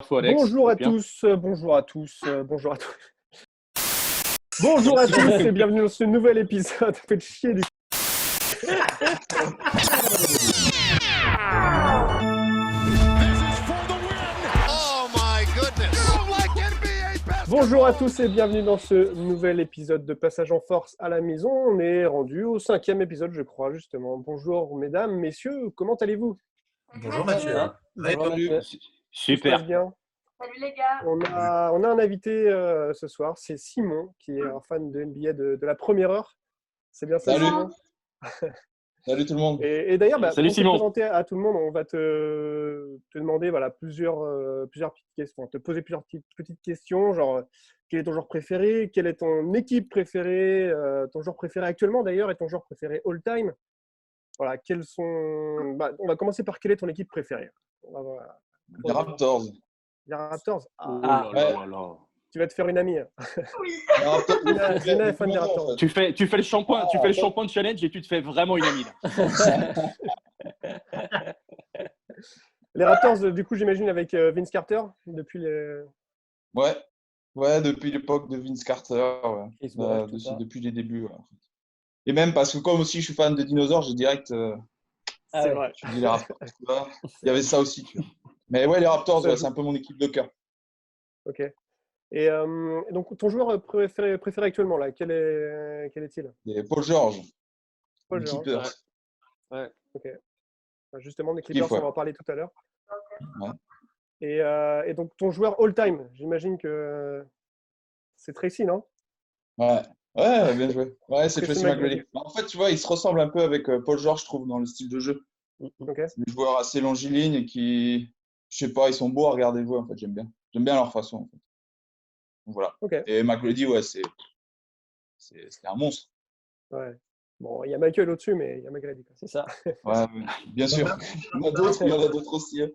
Info, Alex, Bonjour à bien. tous, bonjour à tous, bonjour à tous. Bonjour à tous et bienvenue dans ce nouvel épisode. Faites chier du. Bonjour à tous et bienvenue dans ce nouvel épisode de Passage en Force à la maison. On est rendu au 5e épisode, je crois, justement. Bonjour, mesdames, messieurs, comment allez-vous? Bonjour Mathieu. Bonjour Mathieu. Tout se Super. passe bien? Salut les gars. On a un invité ce soir, c'est Simon, qui est un fan de NBA de la première heure. C'est bien ça, Salut. Simon? Salut tout le monde. Et d'ailleurs, Salut, pour te Simon. présenter à tout le monde, on va te demander plusieurs petites questions, te poser plusieurs petites questions, genre quel est ton joueur préféré, quelle est ton équipe préférée, ton joueur préféré actuellement d'ailleurs et ton joueur préféré all-time. Voilà, quels sont. On va commencer par quelle est ton équipe préférée? Voilà. Les Raptors. Les Raptors. Oh Ah, là là là là. tu vas te faire une amie. Oui. Les Raptors, Lina est fan des Raptors. Tu fais le shampoing, tu fais le shampoing de challenge et tu te fais vraiment une amie là. Les Raptors, du coup, j'imagine avec Vince Carter depuis les. Ouais, depuis l'époque de Vince Carter, ouais. Chris Bosh, tout ça. Depuis les débuts. Ouais, en fait. Et même parce que comme aussi je suis fan de dinosaures, j'ai direct Ah C'est ouais. vrai. je dis les Raptors. Tu vois. Il y avait ça aussi. Tu vois. Mais ouais, les Raptors, ouais, c'est un peu mon équipe de cœur. Ok. Et donc, ton joueur préféré actuellement, là, quel est-il? Et Paul George, Paul les George. Clippers. Ok. Justement, des Kiff, Clippers, ouais. on va en parler tout à l'heure. Ouais. Et donc, ton joueur all-time, j'imagine que c'est Tracy, non? Ouais, bien joué. Ouais, c'est Tracy Tracy McGrady. McGrady. En fait, tu vois, il se ressemble un peu avec Paul George, je trouve, dans le style de jeu. Ok. C'est des joueurs assez longilignes et qui, je sais pas, ils sont beaux à regarder jouer, en fait, j'aime bien. J'aime bien leur façon, en fait. Donc, voilà. Ok. Et McGrady, ouais, c'était un monstre. Ouais. Bon, il y a Michael au-dessus, mais il y a McGrady. C'est ça. Ouais, bien sûr. Il y en a d'autres aussi. Hein.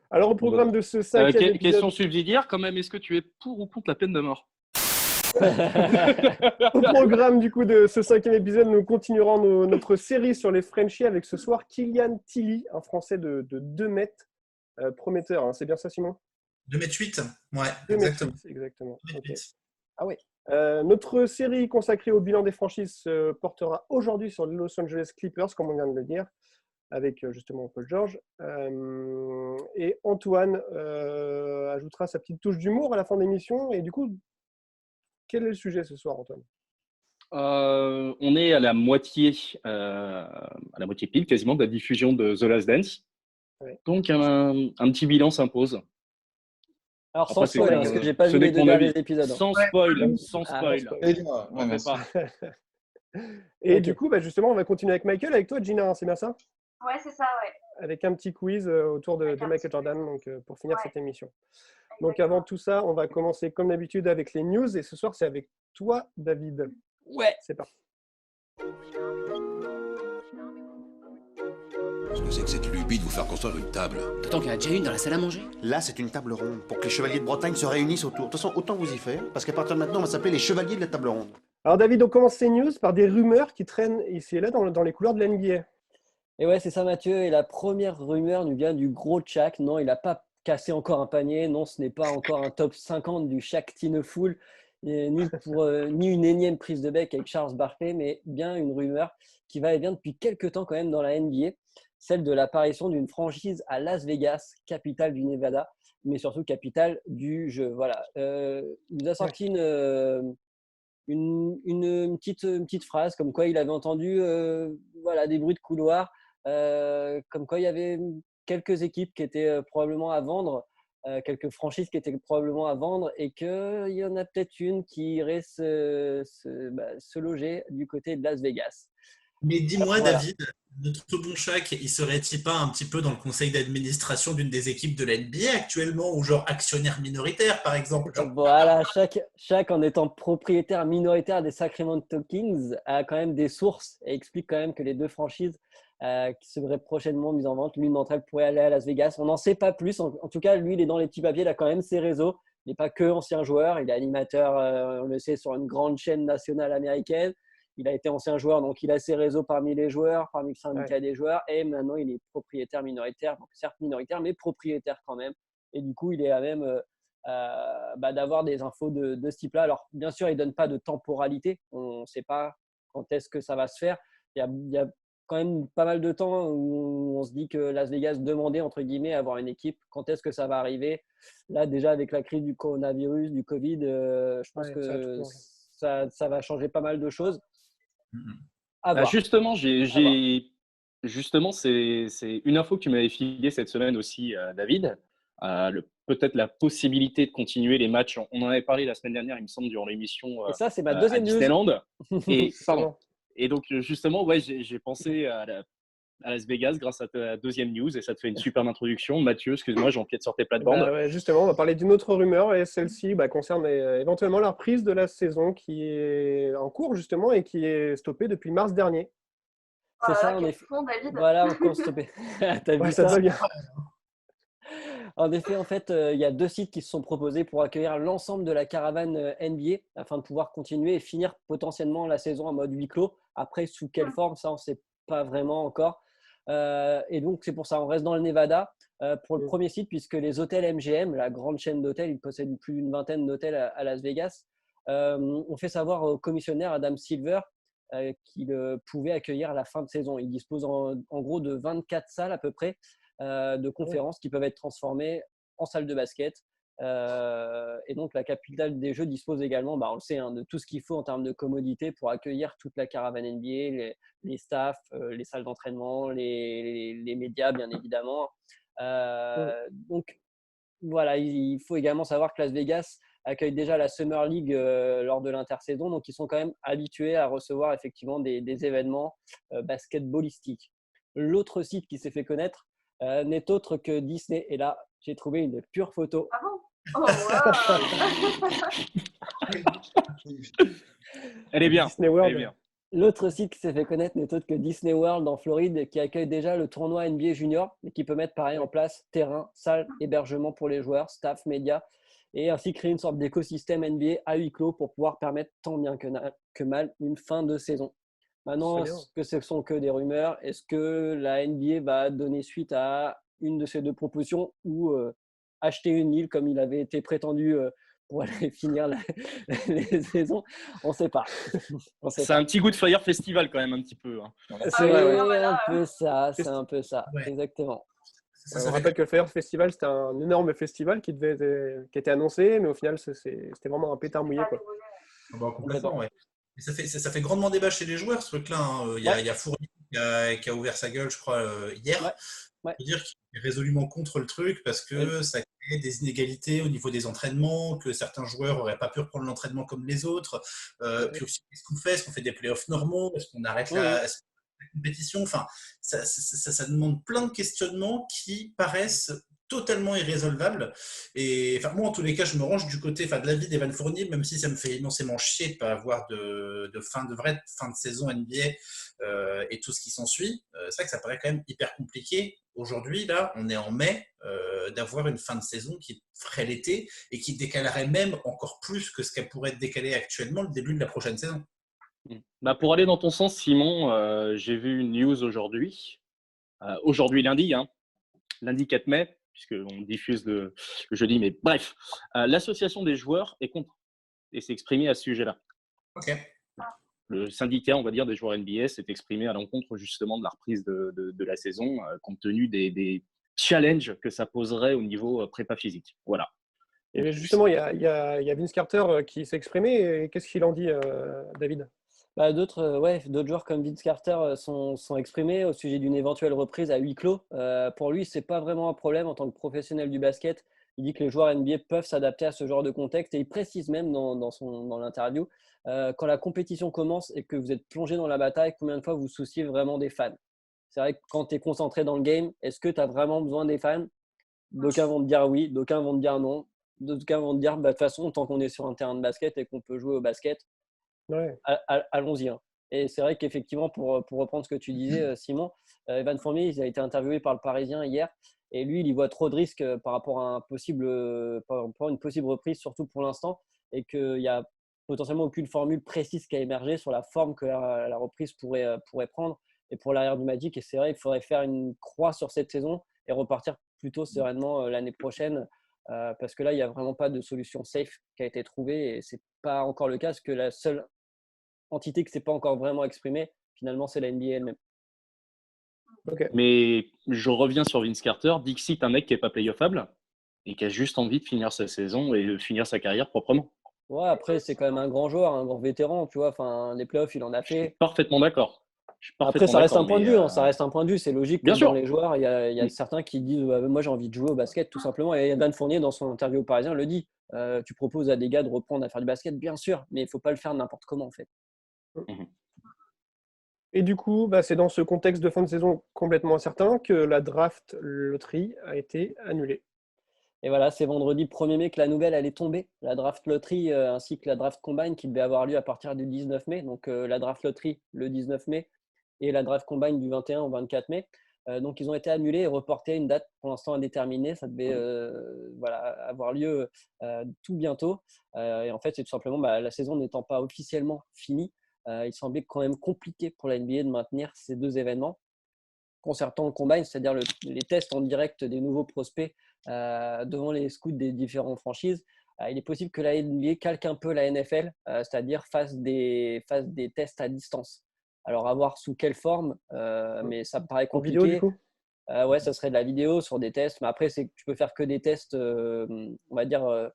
Alors, au programme de ce 5e épisode. Question subsidiaire quand même, est-ce que tu es pour ou contre la peine de mort? Au programme du coup de ce 5e épisode, nous continuerons notre série sur les Frenchies avec ce soir Kylian Tilly, un Français de 2 mètres, prometteur. Hein. C'est bien ça, Simon? 2,8 m, ouais, 2 mètres exactement. 8, exactement. Ok. 2,8 Ah oui. Notre série consacrée au bilan des franchises se portera aujourd'hui sur les Los Angeles Clippers, comme on vient de le dire, avec justement Paul George. Et Antoine ajoutera sa petite touche d'humour à la fin de l'émission. Et du coup, quel est le sujet ce soir, Antoine? On est à la moitié pile quasiment de la diffusion de The Last Dance. Ouais. Donc un petit bilan s'impose. Alors Après, sans spoil, c'est parce que mon- j'ai pas ce vu n'est les que deux mon derniers avis. épisodes. Sans spoil, sans Ah, spoil. sans spoil. Ouais, On fait merci. pas. Et Ok. du coup, justement, on va continuer avec Michael, avec toi, Gina, hein, c'est bien ça? Ouais, c'est ça, ouais. Avec un petit quiz autour de Avec un Michael petit Jordan donc, pour finir Ouais. cette émission. Donc avant tout ça, on va commencer comme d'habitude avec les news. Et ce soir, c'est avec toi, David. Ouais. C'est parti. Qu'est-ce que c'est que cette lubie de vous faire construire une table? D'autant qu'il y en a déjà une dans la salle à manger. Là, c'est une table ronde pour que les chevaliers de Bretagne se réunissent autour. De toute façon, autant vous y faire, parce qu'à partir de maintenant, on va s'appeler les chevaliers de la table ronde. Alors David, on commence ces news par des rumeurs qui traînent ici et là dans les couloirs de la NBA. Et ouais, c'est ça, Mathieu. Et la première rumeur nous vient du gros Shaq. Non, il n'a pas cassé encore un panier. Non, ce n'est pas encore un top 50 du Shaq Tineful, ni une énième prise de bec avec Charles Barkley, mais bien une rumeur qui va et vient depuis quelques temps quand même dans la NBA, celle de l'apparition d'une franchise à Las Vegas, capitale du Nevada, mais surtout capitale du jeu. Voilà. Il nous a sorti une petite phrase comme quoi il avait entendu des bruits de couloir, comme quoi il y avait quelques équipes qui étaient probablement à vendre, quelques franchises qui étaient probablement à vendre et qu'il y en a peut-être une qui irait se loger du côté de Las Vegas. Mais dis-moi, Voilà. David, notre bon Shaq, il serait-il pas un petit peu dans le conseil d'administration d'une des équipes de la NBA actuellement, ou genre actionnaire minoritaire, par exemple? Voilà, chaque en étant propriétaire minoritaire des Sacramento Kings a quand même des sources et explique quand même que les deux franchises qui seraient prochainement mises en vente, l'une d'entre elles pourrait aller à Las Vegas. On n'en sait pas plus. En tout cas, lui, il est dans les petits papiers, il a quand même ses réseaux. Il n'est pas que ancien joueur, il est animateur, on le sait, sur une grande chaîne nationale américaine. Il a été ancien joueur, donc il a ses réseaux parmi les joueurs, parmi le syndicat des joueurs. Et maintenant, il est propriétaire minoritaire, donc certes minoritaire, mais propriétaire quand même Et du coup, il est à même d'avoir des infos de ce type-là. Alors, bien sûr, il ne donne pas de temporalité. On ne sait pas quand est-ce que ça va se faire. Il y a quand même pas mal de temps où on se dit que Las Vegas demandait, entre guillemets, à avoir une équipe. Quand est-ce que ça va arriver? Là, déjà, avec la crise du coronavirus, du Covid, je pense Ouais, que ça a tout ça va changer pas mal de choses. Mhm. À voir. Justement, À voir. justement, c'est une info que tu m'avais filée cette semaine aussi, David. Peut-être la possibilité de continuer les matchs. On en avait parlé la semaine dernière, il me semble, durant l'émission Et ça, c'est ma à deuxième news. Disneyland. Et, pardon. Justement. Et donc, justement, ouais, j'ai pensé à Las Vegas grâce à ta deuxième news et ça te fait une superbe introduction. Mathieu, excuse-moi, j'empiète sur tes plates-bandes. Ouais, justement, on va parler d'une autre rumeur et celle-ci concerne éventuellement la reprise de la saison qui est en cours justement et qui est stoppée depuis mars dernier. C'est ça, en quel effet. fond, David. Voilà, encore stoppé. T'as Ouais, vu ça ça? va bien. En effet, en fait, il y a 2 sites qui se sont proposés pour accueillir l'ensemble de la caravane NBA afin de pouvoir continuer et finir potentiellement la saison en mode huis clos. Après, sous quelle forme, ça, on ne sait pas vraiment encore. Et donc, c'est pour ça, on reste dans le Nevada pour le premier site, puisque les hôtels MGM, la grande chaîne d'hôtels, ils possèdent plus d'une vingtaine d'hôtels à Las Vegas, ont fait savoir au commissionnaire Adam Silver qu'il pouvait accueillir à la fin de saison. Il dispose en gros de 24 salles à peu près de conférences qui peuvent être transformées en salles de basket. Et donc, la capitale des Jeux dispose également, on le sait, de tout ce qu'il faut en termes de commodité pour accueillir toute la caravane NBA, les staffs, les salles d'entraînement, les médias, bien évidemment. Donc, voilà, il faut également savoir que Las Vegas accueille déjà la Summer League lors de l'intersaison. Donc, ils sont quand même habitués à recevoir effectivement des événements basketballistiques. L'autre site qui s'est fait connaître n'est autre que Disney. Et là, j'ai trouvé une pure photo. Ah bon? Oh, wow. Elle est bien. Disney World. Elle est bien. L'autre site qui s'est fait connaître n'est autre que Disney World en Floride, qui accueille déjà le tournoi NBA Junior et qui peut mettre pareil en place terrain, salle, hébergement pour les joueurs, staff, médias, et ainsi créer une sorte d'écosystème NBA à huis clos pour pouvoir permettre tant bien que mal une fin de saison. Maintenant, est-ce que ce sont que des rumeurs? Est-ce que la NBA va donner suite à une de ces deux propositions ou acheter une île comme il avait été prétendu pour aller finir les saisons? On ne sait pas. C'est un petit goût de Fire Festival quand même, un petit peu. Hein. C'est un peu ça, c'est un peu ça, Ouais. exactement. On rappelle que le Fire Festival, c'était un énorme festival qui était annoncé, mais au final, c'était vraiment un pétard mouillé, quoi. Complètement, ouais. Et ça fait grandement débat chez les joueurs, ce truc-là. Hein. Il y a Fournier qui a ouvert sa gueule, je crois, hier. Ouais. Je veux dire qu'il est résolument contre le truc parce que ça crée des inégalités au niveau des entraînements, que certains joueurs n'auraient pas pu reprendre l'entraînement comme les autres. Puis aussi, qu'est-ce qu'on fait? Est-ce qu'on fait des playoffs normaux? Est-ce qu'on arrête la compétition? Enfin, ça demande plein de questionnements qui paraissent totalement irrésolvables. Et enfin, moi, en tous les cas, je me range du côté de l'avis d'Evan Fournier, même si ça me fait immensément chier de ne pas avoir de vraie fin de saison NBA et tout ce qui s'ensuit. C'est vrai que ça paraît quand même hyper compliqué. Aujourd'hui, là, on est en mai, d'avoir une fin de saison qui ferait l'été et qui décalerait même encore plus que ce qu'elle pourrait être décalée actuellement le début de la prochaine saison. Pour aller dans ton sens, Simon, j'ai vu une news aujourd'hui. Aujourd'hui, lundi, lundi 4 mai, puisqu'on diffuse le jeudi, mais bref, l'association des joueurs est contre et s'est exprimée à ce sujet-là. Ok. Le syndicat, on va dire, des joueurs NBA s'est exprimé à l'encontre justement de la reprise de la saison, compte tenu des challenges que ça poserait au niveau prépa physique. Voilà. Et justement, il y a Vince Carter qui s'est exprimé. Et qu'est-ce qu'il en dit, David? D'autres joueurs comme Vince Carter sont exprimés au sujet d'une éventuelle reprise à huis clos. Pour lui, ce n'est pas vraiment un problème en tant que professionnel du basket. Il dit que les joueurs NBA peuvent s'adapter à ce genre de contexte et il précise même dans l'interview quand la compétition commence et que vous êtes plongé dans la bataille, combien de fois vous souciez vraiment des fans? C'est vrai que quand tu es concentré dans le game, est-ce que tu as vraiment besoin des fans? D'aucuns vont te dire oui, d'aucuns vont te dire non. D'aucuns vont te dire de toute façon, tant qu'on est sur un terrain de basket et qu'on peut jouer au basket, allons-y. Et c'est vrai qu'effectivement, pour reprendre ce que tu disais, Simon, Evan Fournier, il a été interviewé par le Parisien hier. Et lui, il y voit trop de risques par rapport à une possible reprise, surtout pour l'instant, et qu'il n'y a potentiellement aucune formule précise qui a émergé sur la forme que la reprise pourrait prendre. Et pour l'arrière du Magic, et c'est vrai, il faudrait faire une croix sur cette saison et repartir plutôt sereinement l'année prochaine parce que là, il n'y a vraiment pas de solution safe qui a été trouvée et ce n'est pas encore le cas, parce que la seule entité qui ne s'est pas encore vraiment exprimée, finalement, c'est la NBA elle-même. Ok. Mais je reviens sur Vince Carter. Dixit, un mec qui n'est pas playoffable et qui a juste envie de finir sa saison et de finir sa carrière proprement. Ouais, après, c'est quand même un grand joueur, un grand vétéran, tu vois. Enfin, les playoffs, il en a Je suis fait. parfaitement d'accord. Après, ça reste un point de vue. Ça reste un point de vue. C'est logique que Bien sûr. dans les joueurs, il y a certains qui disent moi, j'ai envie de jouer au basket, tout simplement. Et Dan Fournier, dans son interview au Parisien, le dit. Tu proposes à des gars de reprendre à faire du basket, bien sûr, mais il ne faut pas le faire n'importe comment, en fait. Et du coup, c'est dans ce contexte de fin de saison complètement incertain que la draft lottery a été annulée. Et voilà, c'est vendredi 1er mai que la nouvelle allait tomber. La draft lottery ainsi que la draft combine qui devait avoir lieu à partir du 19 mai. Donc la draft lottery le 19 mai et la draft combine du 21 au 24 mai. Donc ils ont été annulés et reportés à une date pour l'instant indéterminée. Ça devait avoir lieu tout bientôt. Et en fait, c'est tout simplement la saison n'étant pas officiellement finie. Il semblait quand même compliqué pour la NBA de maintenir ces deux événements. Concertant le combine, c'est-à-dire les tests en direct des nouveaux prospects devant les scouts des différentes franchises, il est possible que la NBA calque un peu la NFL, c'est-à-dire fasse des tests à distance. Alors, à voir sous quelle forme, mais ça me paraît compliqué. En vidéo, du coup ouais, ça serait de la vidéo sur des tests, mais après, tu peux faire que des tests, on va dire,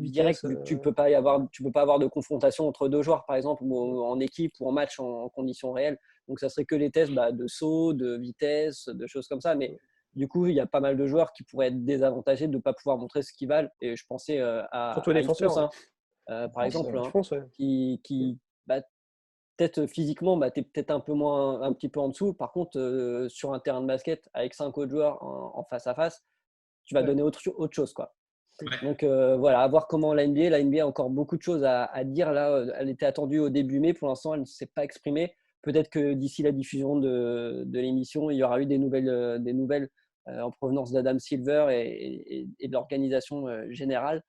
direct, vu que tu peux pas avoir de confrontation entre deux joueurs, par exemple, ou en équipe ou en match en conditions réelles. Donc, ça serait que les tests de saut, de vitesse, de choses comme ça. Mais du coup, il y a pas mal de joueurs qui pourraient être désavantagés de ne pas pouvoir montrer ce qu'ils valent. Et je pensais à Surtout les défenseurs, par exemple, ouais. qui peut-être physiquement, tu es peut-être un petit peu en dessous. Par contre, sur un terrain de basket, avec 5 autres joueurs en face à face, tu vas donner autre chose, quoi. Donc voilà, à voir comment la NBA a encore beaucoup de choses à dire. Là, elle était attendue au début mai. Pour l'instant, elle ne s'est pas exprimée. Peut-être que d'ici la diffusion de l'émission, il y aura eu des nouvelles en provenance d'Adam Silver et de l'organisation générale.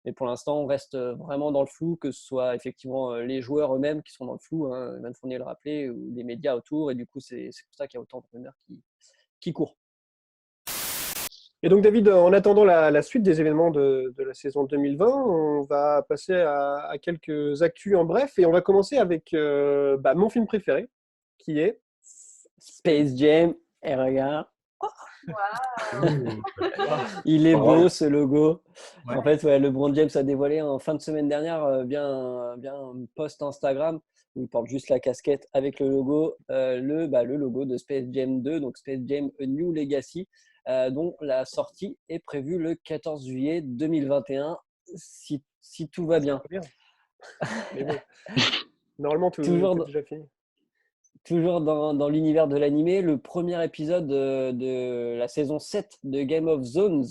Mais pour l'instant, on reste vraiment dans le flou, que ce soit effectivement les joueurs eux-mêmes qui sont dans le flou, Van Fournier le rappelait, ou les médias autour. Et du coup, c'est pour ça qu'il y a autant de rumeurs qui courent. Et donc, David, en attendant la suite des événements de la saison 2020, on va passer à quelques actus en bref. Et on va commencer avec mon film préféré, qui est Space Jam. Et regarde. Wow. Il est beau, ce logo. Ouais. En fait, LeBron James a dévoilé en fin de semaine dernière bien un post Instagram où il porte juste la casquette avec le logo, le logo de Space Jam 2, donc Space Jam A New Legacy, dont la sortie est prévue le 14 juillet 2021, si tout va bien. Mais bon, normalement, tout est déjà fini. Toujours dans l'univers de l'animé, le premier épisode de la saison 7 de Game of Thrones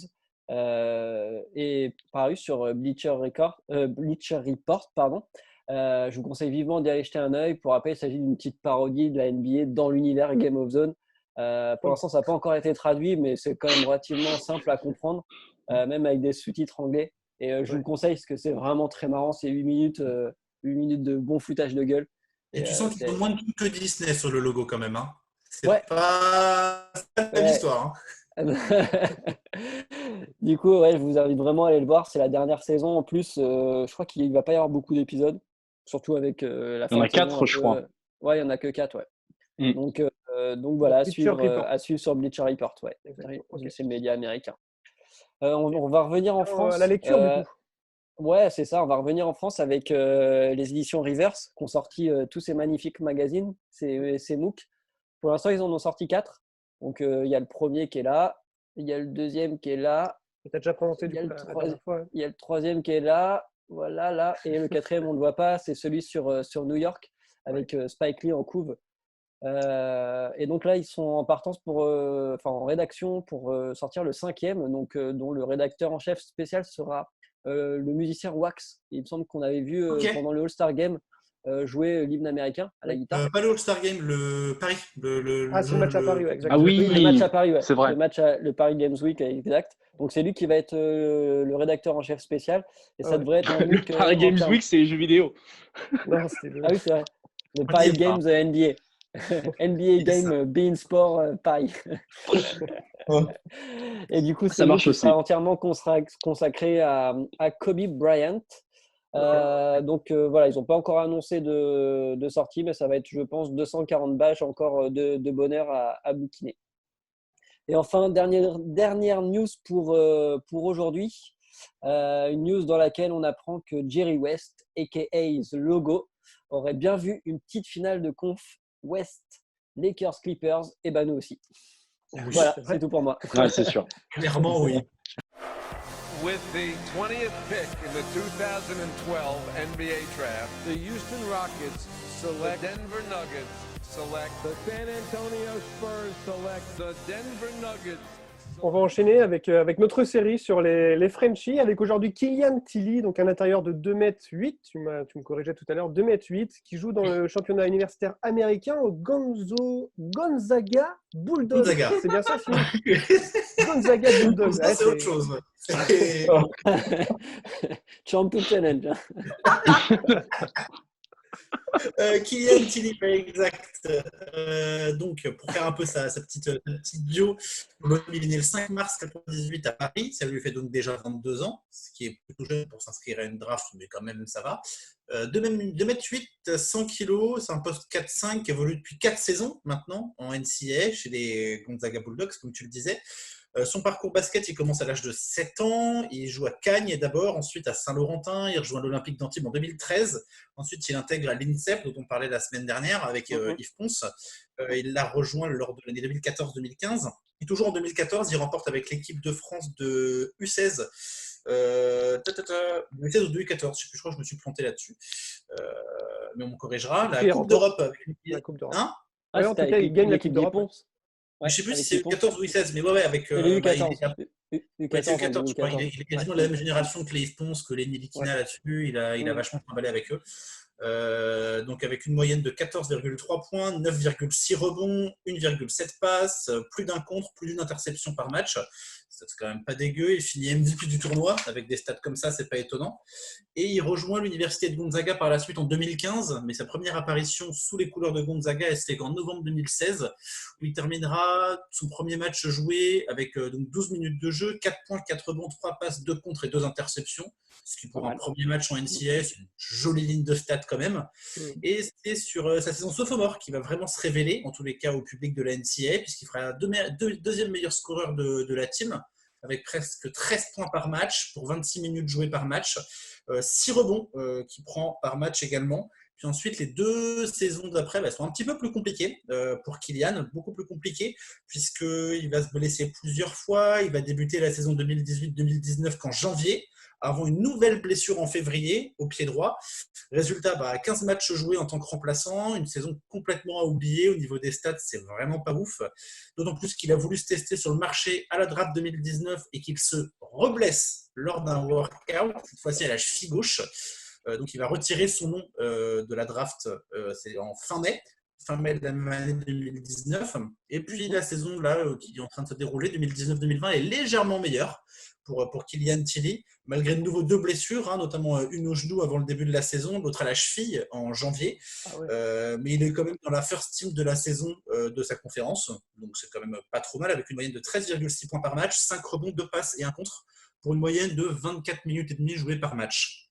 est paru sur Bleacher Report. Je vous conseille vivement d'y aller jeter un œil. Pour rappel, il s'agit d'une petite parodie de la NBA dans l'univers Game of Thrones. Pour l'instant, ça n'a pas encore été traduit, mais c'est quand même relativement simple à comprendre, même avec des sous-titres anglais. Et je vous le conseille parce que c'est vraiment très marrant. C'est 8 minutes de bon foutage de gueule. Et tu sens qu'ils ont moins de trucs que Disney sur le logo quand même. Hein. C'est Ouais. pas l'histoire. Hein. Du coup, je vous invite vraiment à aller le voir. C'est la dernière saison. En plus, je crois qu'il ne va pas y avoir beaucoup d'épisodes, surtout avec la fin de saison. Il y en a 4, je crois. Ouais, il n'y en a que 4. Ouais. Donc voilà, à suivre sur Bleacher Report. Ouais. C'est le média américain. On va revenir en France. À la lecture, du coup. Ouais, c'est ça. On va revenir en France avec les éditions Reverse qui ont sorti tous ces magnifiques magazines, ces MOOC. Pour l'instant, ils en ont sorti 4. Donc, il y a le premier qui est là. Il y a le deuxième qui est là. Tu as déjà présenté la dernière fois. Il y a le troisième qui est là. Voilà, là. Et le quatrième, on ne le voit pas. C'est celui sur New-York avec Spike Lee en couve. Et donc là, ils sont en partance en rédaction pour sortir le 5e, donc, dont le rédacteur en chef spécial sera le musicien Wax. Il me semble qu'on avait vu pendant le All-Star Game jouer l'hymne américain à la guitare. Pas le All-Star Game, le Paris. C'est le match à Paris, exactement. Ah oui, le match à Paris, c'est vrai. Le Paris Games Week, exact. Donc c'est lui qui va être le rédacteur en chef spécial. Et ça devrait être le Paris Games Week, c'est les jeux vidéo. Non, c'était Ah oui, c'est vrai. Le Paris Games NBA. NBA Game Bein Sport Paris. Ouais. Et du coup, Ça marche qui aussi. sera entièrement consacré à Kobe Bryant. Donc voilà, ils n'ont pas encore annoncé de sortie, mais ça va être, je pense, 240 badges encore de bonheur à bouquiner. Et enfin, dernière news pour aujourd'hui. Une news dans laquelle on apprend que Jerry West, a.k.a. The Logo, aurait bien vu une petite finale de conf West Lakers Clippers, et ben nous aussi. Voilà, c'est tout pour moi. Ouais, c'est sûr. Clairement, oui. With the 20th pick in the 2012 NBA draft, the Houston Rockets select the Denver Nuggets, select the San Antonio Spurs, select the Denver Nuggets. On va enchaîner avec notre série sur les Frenchies, avec aujourd'hui Killian Tilly, donc un intérieur de 2,8 m, tu me corrigeais tout à l'heure, 2,8 m, qui joue dans le championnat universitaire américain au Gonzaga Bulldogs. Gonzaga. C'est bien ça, Simon? Gonzaga Bulldogs. Ça, c'est autre chose. Ouais. Champion Challenge. Killian Tilly, exact. Donc, pour faire un peu sa petite bio, il est né le 5 mars 1998 à Paris. Ça lui fait donc déjà 22 ans, ce qui est plutôt jeune pour s'inscrire à une draft, mais quand même, ça va. 2,8 m, 100 kg, c'est un poste 4-5 qui évolue depuis 4 saisons maintenant en NCAA chez les Gonzaga Bulldogs, comme tu le disais. Son parcours basket, il commence à l'âge de 7 ans. Il joue à Cagnes d'abord, ensuite à Saint-Laurentin. Il rejoint l'Olympique d'Antibes en 2013. Ensuite, il intègre à l'INSEP, dont on parlait la semaine dernière avec Yves Ponce. Il l'a rejoint lors de l'année 2014-2015. Et toujours en 2014, il remporte avec l'équipe de France de U16. U16 ou de U14, je ne sais plus, je crois que je me suis planté là-dessus. Mais on me corrigera. La Coupe d'Europe. La Coupe d'Europe. Hein Ouais, en tout cas, il gagne l'équipe d'Europe. Ouais, je ne sais plus si c'est U14 ou U16, mais ouais, avec. U14. U14, je crois. Il est quasiment de la même génération que les Yves Ponce, que les Nilikina là-dessus. Il a vachement travaillé avec eux. Donc avec une moyenne de 14,3 points, 9,6 rebonds, 1,7 passes, plus d'un contre, plus d'une interception par match. C'est quand même pas dégueu. Il finit MVP du tournoi avec des stats comme ça, c'est pas étonnant. Et il rejoint l'université de Gonzaga par la suite en 2015, mais sa première apparition sous les couleurs de Gonzaga, c'est qu'en novembre 2016, où il terminera son premier match joué avec donc 12 minutes de jeu, 4 points, 4 rebonds, 3 passes, 2 contre et 2 interceptions. Ce qui pour un premier match en NCAA, c'est une jolie ligne de stats quand même. Et c'est sur sa saison sophomore qu'il va vraiment se révéler, en tous les cas au public de la NCAA, puisqu'il fera deuxième meilleur scoreur de la team, avec presque 13 points par match pour 26 minutes jouées par match, 6 rebonds qu'il prend par match également. Puis ensuite, les 2 saisons d'après sont un petit peu plus compliquées pour Killian, beaucoup plus compliquées, puisqu'il va se blesser plusieurs fois. Il va débuter la saison 2018-2019 qu'en janvier, avant une nouvelle blessure en février au pied droit. Résultat, 15 matchs joués en tant que remplaçant, une saison complètement à oublier. Au niveau des stats, c'est vraiment pas ouf. D'autant plus qu'il a voulu se tester sur le marché à la draft 2019 et qu'il se reblesse lors d'un workout, cette fois-ci à la cheville gauche. Donc il va retirer son nom de la draft, c'est en fin mai de la même année 2019. Et puis la saison là, qui est en train de se dérouler, 2019-2020, est légèrement meilleure pour Killian Tilly, malgré de nouveau 2 blessures, notamment une au genou avant le début de la saison, l'autre à la cheville en janvier. Mais il est quand même dans la first team de la saison de sa conférence, donc c'est quand même pas trop mal, avec une moyenne de 13,6 points par match, 5 rebonds, 2 passes et un contre, pour une moyenne de 24 minutes et demie jouées par match.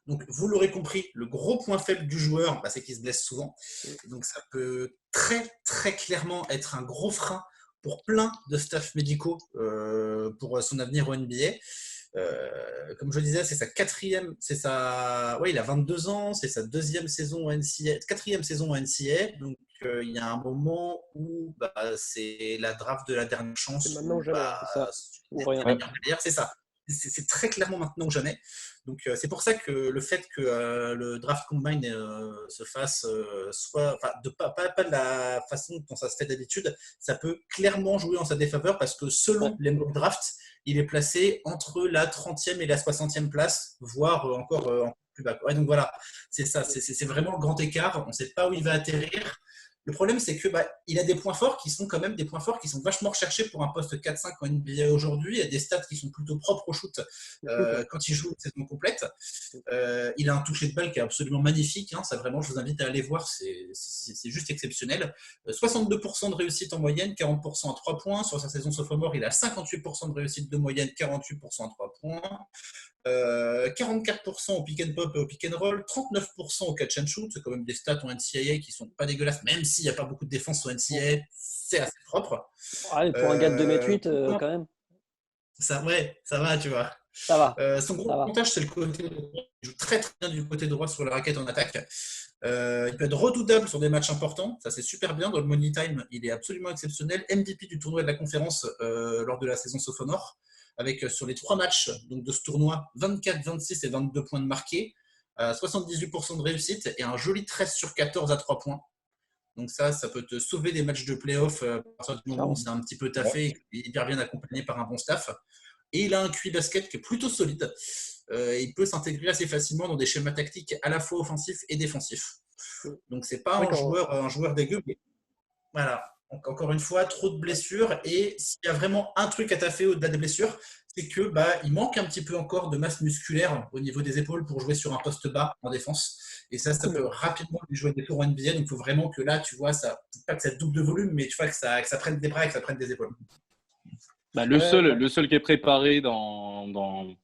Donc, vous l'aurez compris, le gros point faible du joueur, c'est qu'il se blesse souvent. Donc, ça peut très, très clairement être un gros frein pour plein de staff médicaux pour son avenir au NBA. Comme je le disais, c'est sa quatrième, il a 22 ans, c'est sa deuxième saison en NCAA, quatrième saison en NCAA. Donc, il y a un moment où c'est la draft de la dernière chance. C'est maintenant ou jamais, c'est ça. C'est très clairement maintenant ou jamais. Donc, c'est pour ça que le fait que le draft combine se fasse pas de la façon dont ça se fait d'habitude, ça peut clairement jouer en sa défaveur parce que selon les mock drafts, il est placé entre la 30e et la 60e place, voire encore plus bas. Ouais, donc voilà, c'est ça. C'est vraiment le grand écart. On ne sait pas où il va atterrir. Le problème, c'est que il a des points forts qui sont quand même des points forts qui sont vachement recherchés pour un poste 4-5 en NBA aujourd'hui. Il y a des stats qui sont plutôt propres au shoot quand il joue une saison complète. Il a un toucher de balle qui est absolument magnifique. Hein. Ça, vraiment, je vous invite à aller voir. C'est juste exceptionnel. 62% de réussite en moyenne, 40% à 3 points. Sur sa saison sophomore, il a 58% de réussite de moyenne, 48% à 3 points. 44% au pick and pop et au pick and roll, 39% au catch and shoot, c'est quand même des stats en NCAA qui sont pas dégueulasses, même s'il n'y a pas beaucoup de défense en NCAA, c'est assez propre. Ouais, pour un gars de 2,8 m, quand même. Ça va, tu vois. Ça va. Son gros Ça va. avantage, c'est le côté droit. Il joue très très bien du côté droit sur la raquette en attaque. Il peut être redoutable sur des matchs importants, ça c'est super bien. Dans le Money Time, il est absolument exceptionnel. MVP du tournoi de la conférence lors de la saison sophomore, avec sur les 3 matchs donc, de ce tournoi, 24, 26 et 22 points de marqués, 78% de réussite et un joli 13 sur 14 à 3 points. Donc ça peut te sauver des matchs de play-off à partir du moment où c'est un petit peu taffé et hyper bien accompagné par un bon staff. Et il a un QI basket qui est plutôt solide. Il peut s'intégrer assez facilement dans des schémas tactiques à la fois offensifs et défensifs. Donc c'est pas un joueur dégueu, mais voilà. Encore une fois, trop de blessures. Et s'il y a vraiment un truc à taffer au-delà des blessures, c'est que il manque un petit peu encore de masse musculaire au niveau des épaules pour jouer sur un poste bas en défense. Et ça peut rapidement lui jouer des tours en NBA. Donc il faut vraiment que là, tu vois, pas que ça double de volume, mais tu vois que ça prenne des bras et que ça prenne des épaules. Le seul qui est préparé dans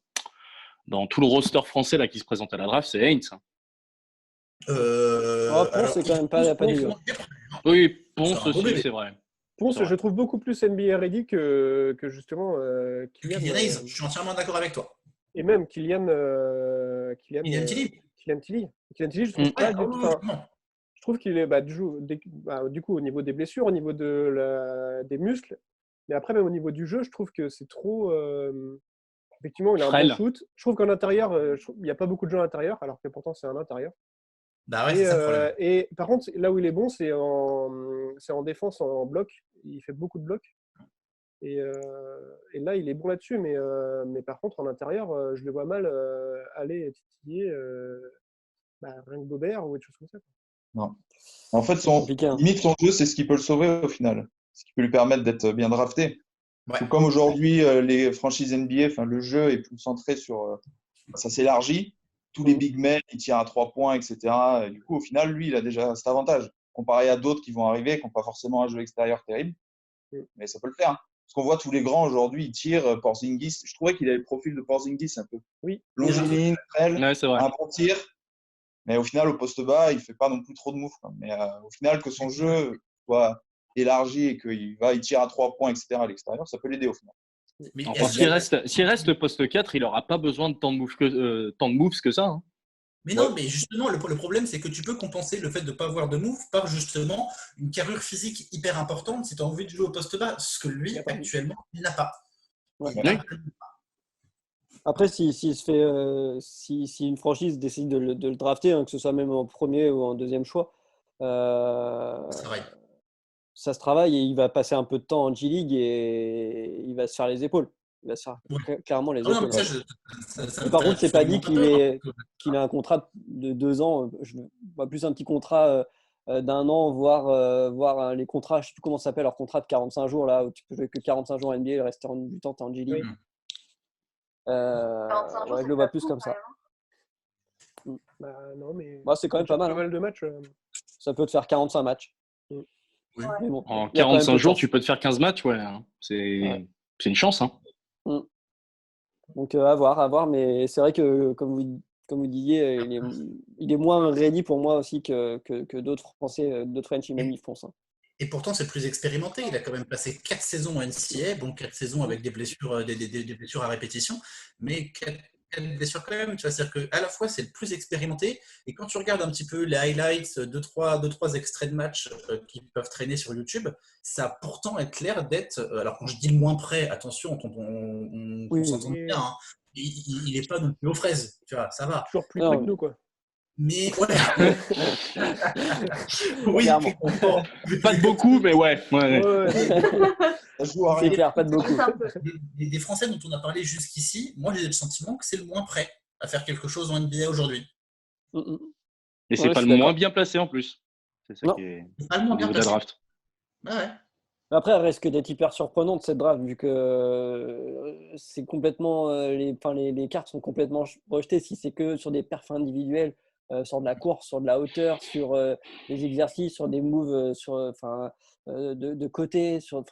tout le roster français là, qui se présente à la draft, c'est Haynes. Ponce, c'est quand même pas dégueu. Oui, Ponce aussi, c'est vrai. Ponce, je trouve beaucoup plus NBA ready que justement Kylian. Je suis entièrement d'accord avec toi. Et même Kylian Tilly. Kylian Tilly, je trouve pas du tout. Je trouve qu'il est du coup au niveau des blessures, au niveau des muscles, mais après même au niveau du jeu, je trouve que c'est trop. Effectivement, il a un bon shoot. Je trouve qu'en intérieur, il n'y a pas beaucoup de gens à l'intérieur, alors que pourtant c'est un intérieur. C'est ça le problème. Et par contre, là où il est bon, c'est en défense, en bloc. Il fait beaucoup de blocs. Et là, il est bon là-dessus. Mais par contre, en intérieur, je le vois mal aller titiller rien que Gobert ou des choses comme ça. Non. En fait, limite son jeu, c'est ce qui peut le sauver au final. Ce qui peut lui permettre d'être bien drafté. Ouais. Comme aujourd'hui, les franchises NBA, le jeu est plus centré sur… ça s'élargit. Tous les big men, ils tirent à 3 points, etc. Et du coup, au final, lui, il a déjà cet avantage. Comparé à d'autres qui vont arriver, qui n'ont pas forcément un jeu extérieur terrible. Mais ça peut le faire. Parce qu'on voit tous les grands aujourd'hui, ils tirent. Porzingis, je trouvais qu'il avait le profil de Porzingis un peu. Oui. Longiligne, un bon tir. Mais au final, au poste bas, il ne fait pas non plus trop de moves. Mais au final, que son jeu soit élargi et qu'il tire à 3 points, etc. à l'extérieur, ça peut l'aider au final. Enfin, s'il reste poste 4, il n'aura pas besoin de tant de moves que ça. Hein. Mais non, mais justement, le problème, c'est que tu peux compenser le fait de ne pas avoir de move par justement une carrure physique hyper importante si tu as envie de jouer au poste bas, ce que lui, actuellement, il n'a pas. Après, si une franchise décide de le drafter, que ce soit même en premier ou en deuxième choix, ça se travaille et il va passer un peu de temps en G-League et il va se faire les épaules. Il va se faire clairement les épaules. Par contre, c'est pas dit qu'il a un contrat de 2 ans. Je vois plus un petit contrat d'1 an, voire les contrats, je ne sais plus comment ça s'appelle, leur contrat de 45 jours, là, où tu peux jouer que 45 jours en NBA, le reste du temps, tu es en G-League. Je le vois plus comme ça. Non, mais c'est quand même pas mal. Pas mal de matchs. Ça peut te faire 45 matchs. Oui. Bon, en 45 jours, tu peux te faire 15 matchs, c'est une chance. Hein. Donc, à voir. Mais c'est vrai que, comme vous disiez, il est moins ready pour moi aussi que d'autres Français, d'autres French, même ils font ça. Et pourtant, c'est plus expérimenté. Il a quand même passé 4 saisons en NCAA, bon 4 saisons avec des blessures, des blessures à répétition, mais 4 blessures quand même. Tu vois, c'est-à-dire qu'à la fois, c'est le plus expérimenté. Et quand tu regardes un petit peu les highlights, 2-3 extraits de matchs qui peuvent traîner sur YouTube, ça a pourtant être l'air d'être… alors, quand je dis le moins près, attention, on s'entend bien. Hein, il n'est pas non plus aux fraises. Tu vois, ça va. Toujours plus près que nous, quoi. Mais oui, pas de beaucoup, mais ouais. C'est clair, pas de beaucoup. Des Français dont on a parlé jusqu'ici, moi j'ai le sentiment que c'est le moins prêt à faire quelque chose en NBA aujourd'hui. Et c'est pas le moins bien placé en plus. C'est ça Non. qui est Totalement au bien niveau de la placé. draft. Ouais. Après, elle risque d'être hyper surprenante cette draft, vu que c'est complètement, les cartes sont complètement rejetées si c'est que sur des perfs individuels, sur de la course, sur de la hauteur, sur des exercices, sur des moves, de côté, ça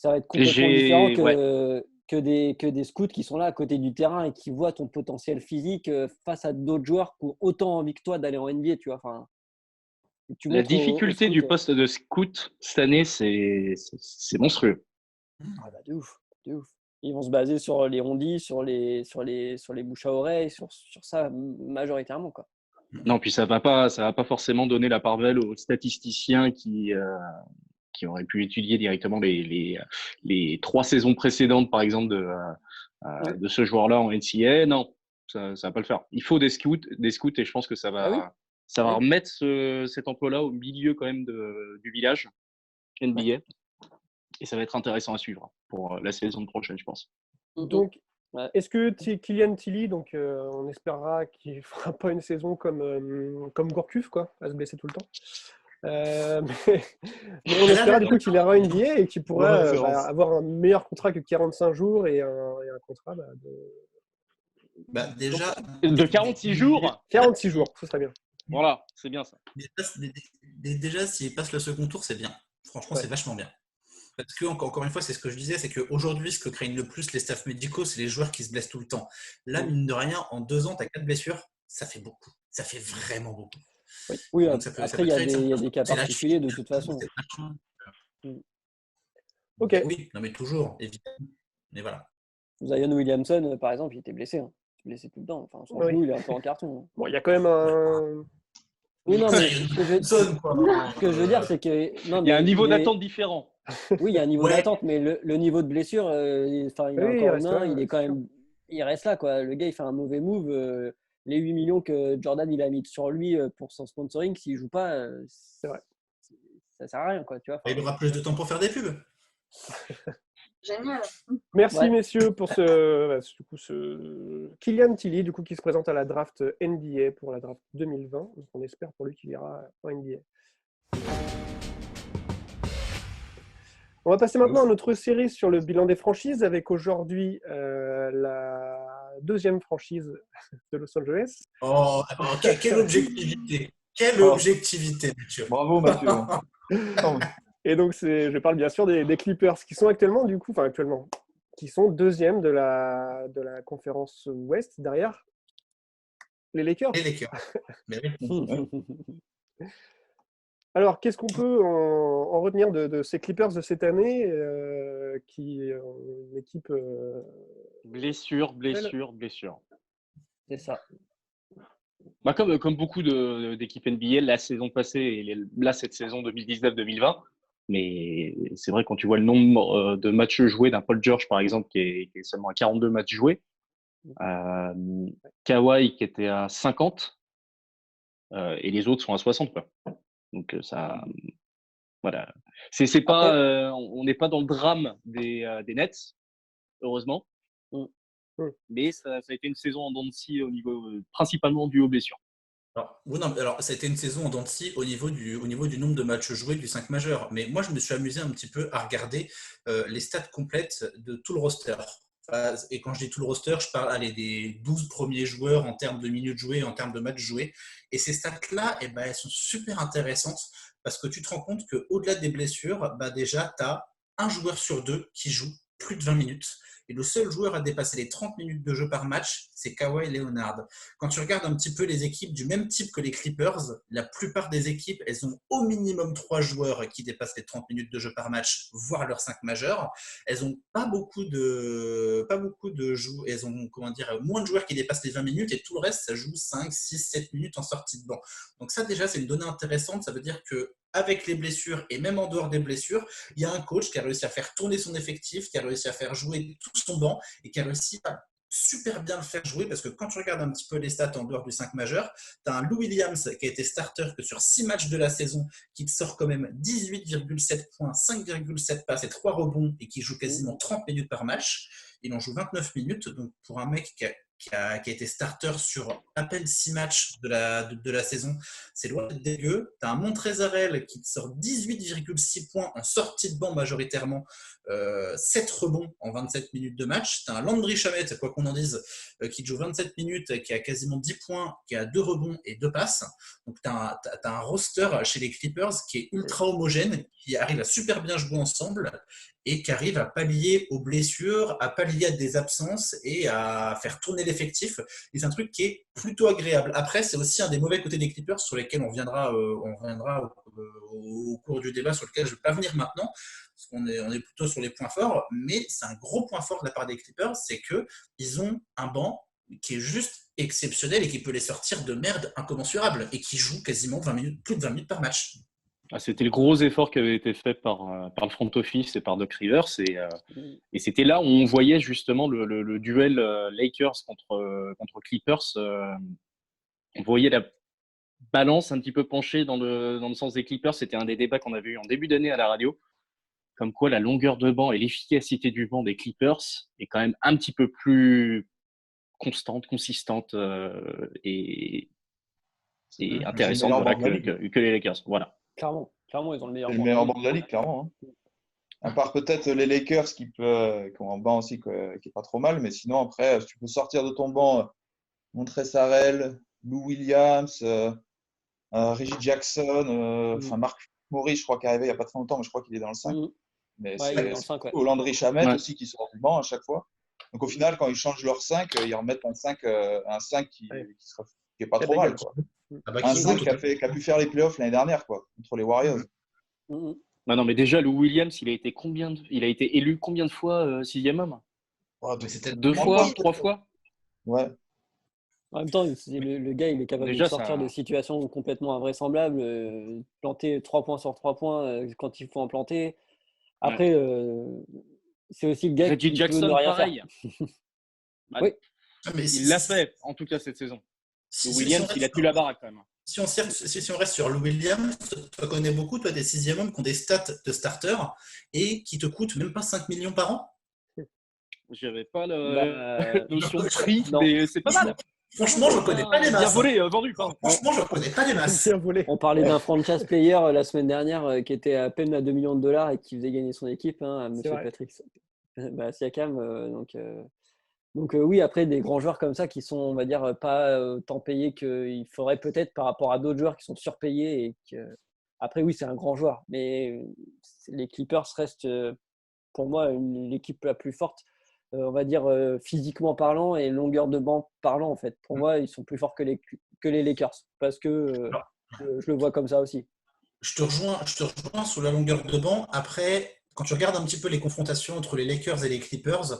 va être complètement différent que des scouts qui sont là à côté du terrain et qui voient ton potentiel physique face à d'autres joueurs qui ont autant envie que toi d'aller en NBA, tu vois. Enfin, tu La montres aux difficulté scouts, du poste de scout cette année, c'est monstrueux. Ah bah de ouf, de ouf. Ils vont se baser sur les rondis, sur les bouches à oreilles, sur ça majoritairement, quoi. Non, puis ça va pas forcément donner la part belle aux statisticiens qui auraient pu étudier directement les 3 saisons précédentes, par exemple, de ce joueur-là en NCAA. Non, ça va pas le faire. Il faut des scouts, et je pense que ça Ah oui. va remettre cet emploi-là au milieu quand même du village NBA. Et ça va être intéressant à suivre pour la saison prochaine, je pense. Donc, est-ce que Kylian Tilly, donc on espérera qu'il ne fera pas une saison comme Gourcuff, quoi, à se blesser tout le temps. Mais on espérera du coup qu'il ira en NBA et qu'il pourra avoir un meilleur contrat que 45 jours et un contrat Déjà, de 46 jours. 46 jours, ce serait bien. Voilà, c'est bien ça. Déjà, s'il passe le second tour, c'est bien. Franchement, c'est vachement bien. Parce que, encore une fois, c'est ce que je disais, c'est qu'aujourd'hui, ce que craignent le plus les staffs médicaux, c'est les joueurs qui se blessent tout le temps. Là, mine de rien, en 2 ans, tu as 4 blessures, ça fait beaucoup. Ça fait vraiment beaucoup. Oui, après, il y a des cas particuliers de toute façon. Ok. Oui, non, mais toujours, évidemment. Mais voilà. Zion Williamson, par exemple, il était blessé. Il était blessé tout le temps. Enfin, son genou, il est un peu en carton. Bon, il y a quand même un. Oui, non, mais ce que je veux dire, c'est que. Non, il y a un niveau d'attente différent. Oui, il y a un niveau d'attente, mais le niveau de blessure, il est encore humain, il est quand même. Il reste là, quoi. Le gars, il fait un mauvais move. Les 8 millions que Jordan il a mis sur lui pour son sponsoring, s'il ne joue pas, c'est vrai. Ça sert à rien, quoi. Tu vois, il aura plus de temps pour faire des pubs. Génial. Merci messieurs pour ce Kylian Tilly du coup qui se présente à la draft NBA pour la draft 2020. Donc on espère pour lui qu'il ira en NBA. On va passer maintenant à notre série sur le bilan des franchises avec aujourd'hui la 2e franchise de Los Angeles. Oh, quelle objectivité! Quelle objectivité, Mathieu! Bravo, Mathieu! Et donc, je parle bien sûr des Clippers qui sont qui sont 2e de la conférence Ouest derrière les Lakers. Les Lakers. Mais oui. Alors, qu'est-ce qu'on peut en retenir de ces Clippers de cette année qui une équipe blessure. C'est ça. Bah comme beaucoup d'équipes NBA la saison passée et là cette saison 2019-2020. Mais c'est vrai, quand tu vois le nombre de matchs joués d'un Paul George, par exemple, qui est seulement à 42 matchs joués, Kawhi qui était à 50, et les autres sont à 60, quoi. Donc ça, voilà. C'est pas, on n'est pas dans le drame des Nets, heureusement. Mais ça a été une saison en dents de scie au niveau principalement dû aux blessures. Alors, ça a été une saison en dents de scie au niveau du nombre de matchs joués du 5 majeur. Mais moi, je me suis amusé un petit peu à regarder les stats complètes de tout le roster. Et quand je dis tout le roster, je parle des 12 premiers joueurs en termes de minutes jouées, en termes de matchs joués. Et ces stats-là, elles sont super intéressantes parce que tu te rends compte qu'au-delà des blessures, déjà, tu as un joueur sur 2 qui joue plus de 20 minutes. Et le seul joueur à dépasser les 30 minutes de jeu par match, c'est Kawhi Leonard. Quand tu regardes un petit peu les équipes du même type que les Clippers, la plupart des équipes, elles ont au minimum 3 joueurs qui dépassent les 30 minutes de jeu par match, voire leurs 5 majeurs. Elles n'ont pas beaucoup de joueurs, elles ont moins de joueurs qui dépassent les 20 minutes et tout le reste, ça joue 5, 6, 7 minutes en sortie de banc. Donc ça déjà, c'est une donnée intéressante. Ça veut dire que avec les blessures et même en dehors des blessures, il y a un coach qui a réussi à faire tourner son effectif, qui a réussi à faire jouer tout son banc et qui a réussi à super bien le faire jouer parce que quand tu regardes un petit peu les stats en dehors du 5 majeur, tu as un Lou Williams qui a été starter que sur 6 matchs de la saison, qui te sort quand même 18,7 points, 5,7 passes et 3 rebonds et qui joue quasiment 30 minutes par match. Il en joue 29 minutes, donc pour un mec qui a qui a été starter sur à peine 6 matchs de la saison. C'est loin d'être dégueu. Tu as un Montrezarel qui te sort 18,6 points en sortie de banc majoritairement, 7 rebonds en 27 minutes de match. Tu as un Landry Shamet, quoi qu'on en dise, qui joue 27 minutes, qui a quasiment 10 points, qui a 2 rebonds et 2 passes. Donc tu as un roster chez les Clippers qui est ultra homogène, qui arrive à super bien jouer ensemble et qui arrive à pallier aux blessures, à pallier à des absences et à faire tourner l'effectif. Et c'est un truc qui est plutôt agréable. Après, c'est aussi un des mauvais côtés des Clippers sur lesquels on reviendra au cours du débat, sur lequel je ne vais pas venir maintenant, parce qu'on est plutôt sur les points forts. Mais c'est un gros point fort de la part des Clippers, c'est qu'ils ont un banc qui est juste exceptionnel et qui peut les sortir de merde incommensurable et qui joue quasiment plus de 20 minutes par match. C'était le gros effort qui avait été fait par le front office et par Doc Rivers. Et c'était là où on voyait justement le duel Lakers contre Clippers. On voyait la balance un petit peu penchée dans le sens des Clippers. C'était un des débats qu'on avait eu en début d'année à la radio. Comme quoi la longueur de banc et l'efficacité du banc des Clippers est quand même un petit peu plus constante, consistante et intéressante que les Lakers. Voilà. Clairement, ils ont le meilleur banc. Le meilleur banc de la ligue, clairement. Hein. À part peut-être les Lakers qui ont un banc aussi qui n'est pas trop mal, mais sinon après, tu peux sortir de ton banc Montrezarel, Lou Williams, Reggie Jackson, Marc Morris, je crois qu'il est arrivé il n'y a pas très longtemps, mais je crois qu'il est dans le 5. Mais c'est Landry Shamet aussi qui sort du banc à chaque fois. Donc au final, quand ils changent leur 5, ils remettent un 5 qui n'est pas trop mal, quoi. Un 5 qui a pu faire les playoffs l'année dernière, quoi, contre les Warriors. Non, mais déjà, Lou Williams, il a été élu combien de fois 6e homme? 2 fois, 3 fois? Ouais. En même temps, le gars, il est capable de sortir de situations complètement invraisemblables, planter 3 points sur 3 points quand il faut en planter. Après, c'est aussi le gars Reggie qui Jackson, peut ne rien pareil. Oui. Il l'a fait, en tout cas, cette saison. Williams, il a pu la baraque quand même. Si on reste sur Lou Williams, tu connais beaucoup, toi, des 6e hommes qui ont des stats de starter et qui te coûtent même pas 5 millions par an. J'avais pas la notion de prix, mais c'est pas mal. Franchement, je ne connais pas les masses. Bien volé, vendu. Franchement, je ne connais pas les masses. On parlait d'un franchise player la semaine dernière qui était à peine à 2 millions de dollars et qui faisait gagner son équipe, monsieur Patrick Siakam. Donc oui, après, des grands joueurs comme ça qui sont, on va dire, pas tant payés qu'il faudrait peut-être par rapport à d'autres joueurs qui sont surpayés. Après, oui, c'est un grand joueur. Mais les Clippers restent, pour moi, l'équipe la plus forte, on va dire, physiquement parlant et longueur de banc parlant, en fait. Pour moi, ils sont plus forts que les Lakers parce que je le vois comme ça aussi. Je te rejoins sur la longueur de banc. Après, quand tu regardes un petit peu les confrontations entre les Lakers et les Clippers,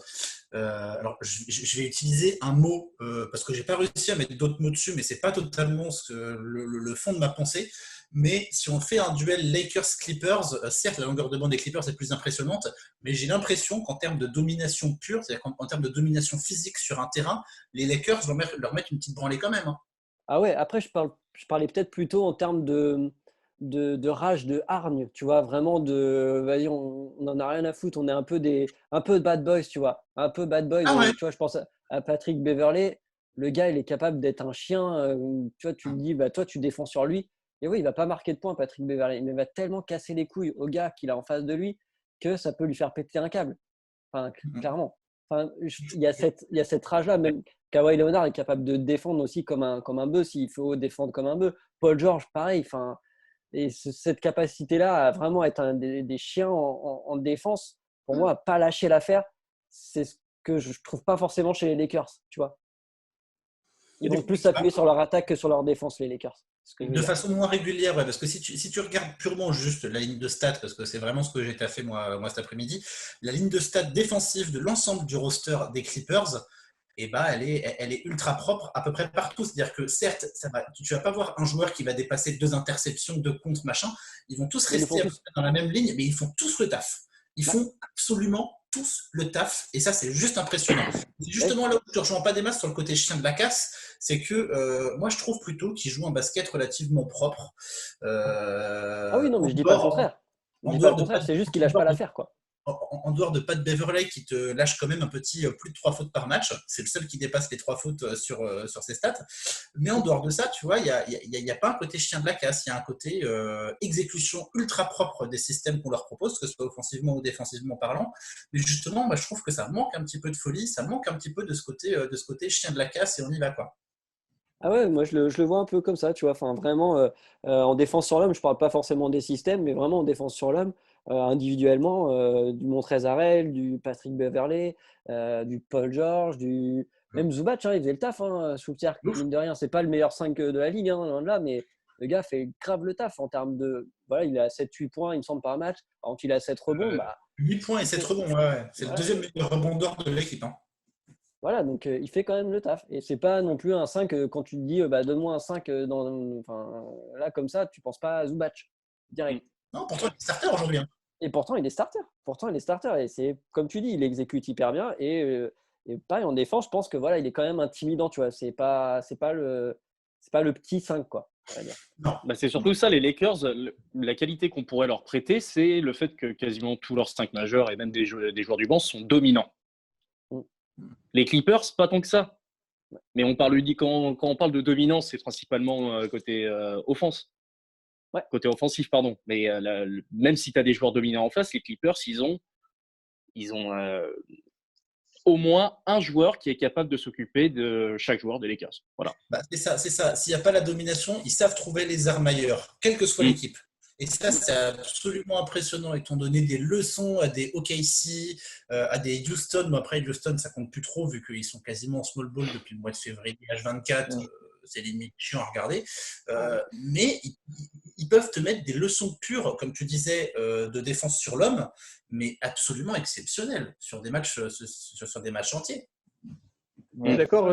alors je vais utiliser un mot parce que j'ai pas réussi à mettre d'autres mots dessus, mais c'est pas totalement le fond de ma pensée. Mais si on fait un duel Lakers-Clippers, certes la longueur de banc des Clippers est plus impressionnante, mais j'ai l'impression qu'en termes de domination pure, c'est-à-dire qu'en termes de domination physique sur un terrain, les Lakers leur mettent une petite branlée quand même. Hein. Ah ouais, après je parlais peut-être plutôt en termes de rage, de hargne, tu vois, vraiment vas-y, on en a rien à foutre, on est un peu de bad boys, tu vois, un peu bad boys. Tu vois, je pense à Patrick Beverley, le gars, il est capable d'être un chien, tu vois, tu te dis, bah toi, tu défends sur lui, et oui, il va pas marquer de points, Patrick Beverley, mais il va tellement casser les couilles au gars qu'il a en face de lui que ça peut lui faire péter un câble, enfin, clairement. Enfin, il y a cette rage-là, même Kawhi Leonard est capable de défendre aussi comme un bœuf, s'il faut défendre comme un bœuf. Paul George, pareil, enfin. Et cette capacité-là à vraiment être des chiens en défense, pour moi, à ne pas lâcher l'affaire, c'est ce que je ne trouve pas forcément chez les Lakers, tu vois. Ils vont plus s'appuyer sur leur attaque que sur leur défense, les Lakers. De façon moins régulière, ouais, parce que si tu regardes purement juste la ligne de stats, parce que c'est vraiment ce que j'ai taffé moi cet après-midi, la ligne de stats défensive de l'ensemble du roster des Clippers, elle est ultra propre à peu près partout. C'est-à-dire que certes, tu ne vas pas voir un joueur qui va dépasser 2 interceptions, 2 contre, machin. Ils vont tous rester dans la même ligne, mais ils font tous le taf. Ils font absolument tous le taf. Et ça, c'est juste impressionnant. C'est justement là où je ne rejoins pas des masses sur le côté chien de la casse. C'est que moi, je trouve plutôt qu'ils jouent un basket relativement propre. Ah oui, non, mais je ne dis pas le contraire. C'est juste qu'ils ne lâchent pas l'affaire, quoi. en dehors de Pat Beverley qui te lâche quand même un petit plus de 3 fautes par match. C'est le seul qui dépasse les 3 fautes sur ses stats. Mais en dehors de ça, tu vois, il n'y a pas un côté chien de la casse. Il y a un côté exécution ultra propre des systèmes qu'on leur propose, que ce soit offensivement ou défensivement parlant. Mais justement, moi, je trouve que ça manque un petit peu de folie, ça manque un petit peu de ce côté chien de la casse et on y va, quoi. Ah ouais, moi je le vois un peu comme ça, tu vois. Enfin, vraiment, en défense sur l'homme, je parle pas forcément des systèmes, mais vraiment en défense sur l'homme, individuellement, du Montrezl, du Patrick Beverley, du Paul George, même Zubac, hein, il faisait le taf sous le cercle, mine de rien. C'est pas le meilleur 5 de la ligue, hein, loin de là, mais le gars fait grave le taf en termes de. Voilà, il a 7-8 points, il me semble, par match. Par contre, il a 7 rebonds. 8 points et 7 rebonds, ouais. C'est le deuxième meilleur rebondeur de l'équipe. Hein. Voilà, donc il fait quand même le taf. Et c'est pas non plus un 5 quand tu te dis donne-moi un 5 là comme ça, tu penses pas à Zubac direct. Non, pourtant il est starter aujourd'hui. Hein. Et pourtant il est starter. Et c'est comme tu dis, il exécute hyper bien et pareil en défense, je pense que voilà, il est quand même intimidant, tu vois, c'est pas le petit 5 quoi, on va dire. Non. Bah, c'est surtout ça, les Lakers, la qualité qu'on pourrait leur prêter, c'est le fait que quasiment tous leurs 5 majeurs et même des joueurs du banc sont dominants. Les Clippers, pas tant que ça. Mais quand on parle de dominance, c'est principalement côté offense. Ouais. Côté offensif, pardon. Mais même si tu as des joueurs dominants en face, les Clippers, ils ont au moins un joueur qui est capable de s'occuper de chaque joueur des Lakers. Voilà. Bah, c'est ça. S'il n'y a pas la domination, ils savent trouver les armes ailleurs, quelle que soit l'équipe. Et ça, c'est absolument impressionnant. Ils t'ont donné des leçons à des OKC, à des Houston. Bon, après, Houston, ça compte plus trop vu qu'ils sont quasiment en small ball depuis le mois de février H24. C'est limite chiant à regarder. Mais ils peuvent te mettre des leçons pures, comme tu disais, de défense sur l'homme, mais absolument exceptionnelles sur des matchs entiers. Ouais. D'accord,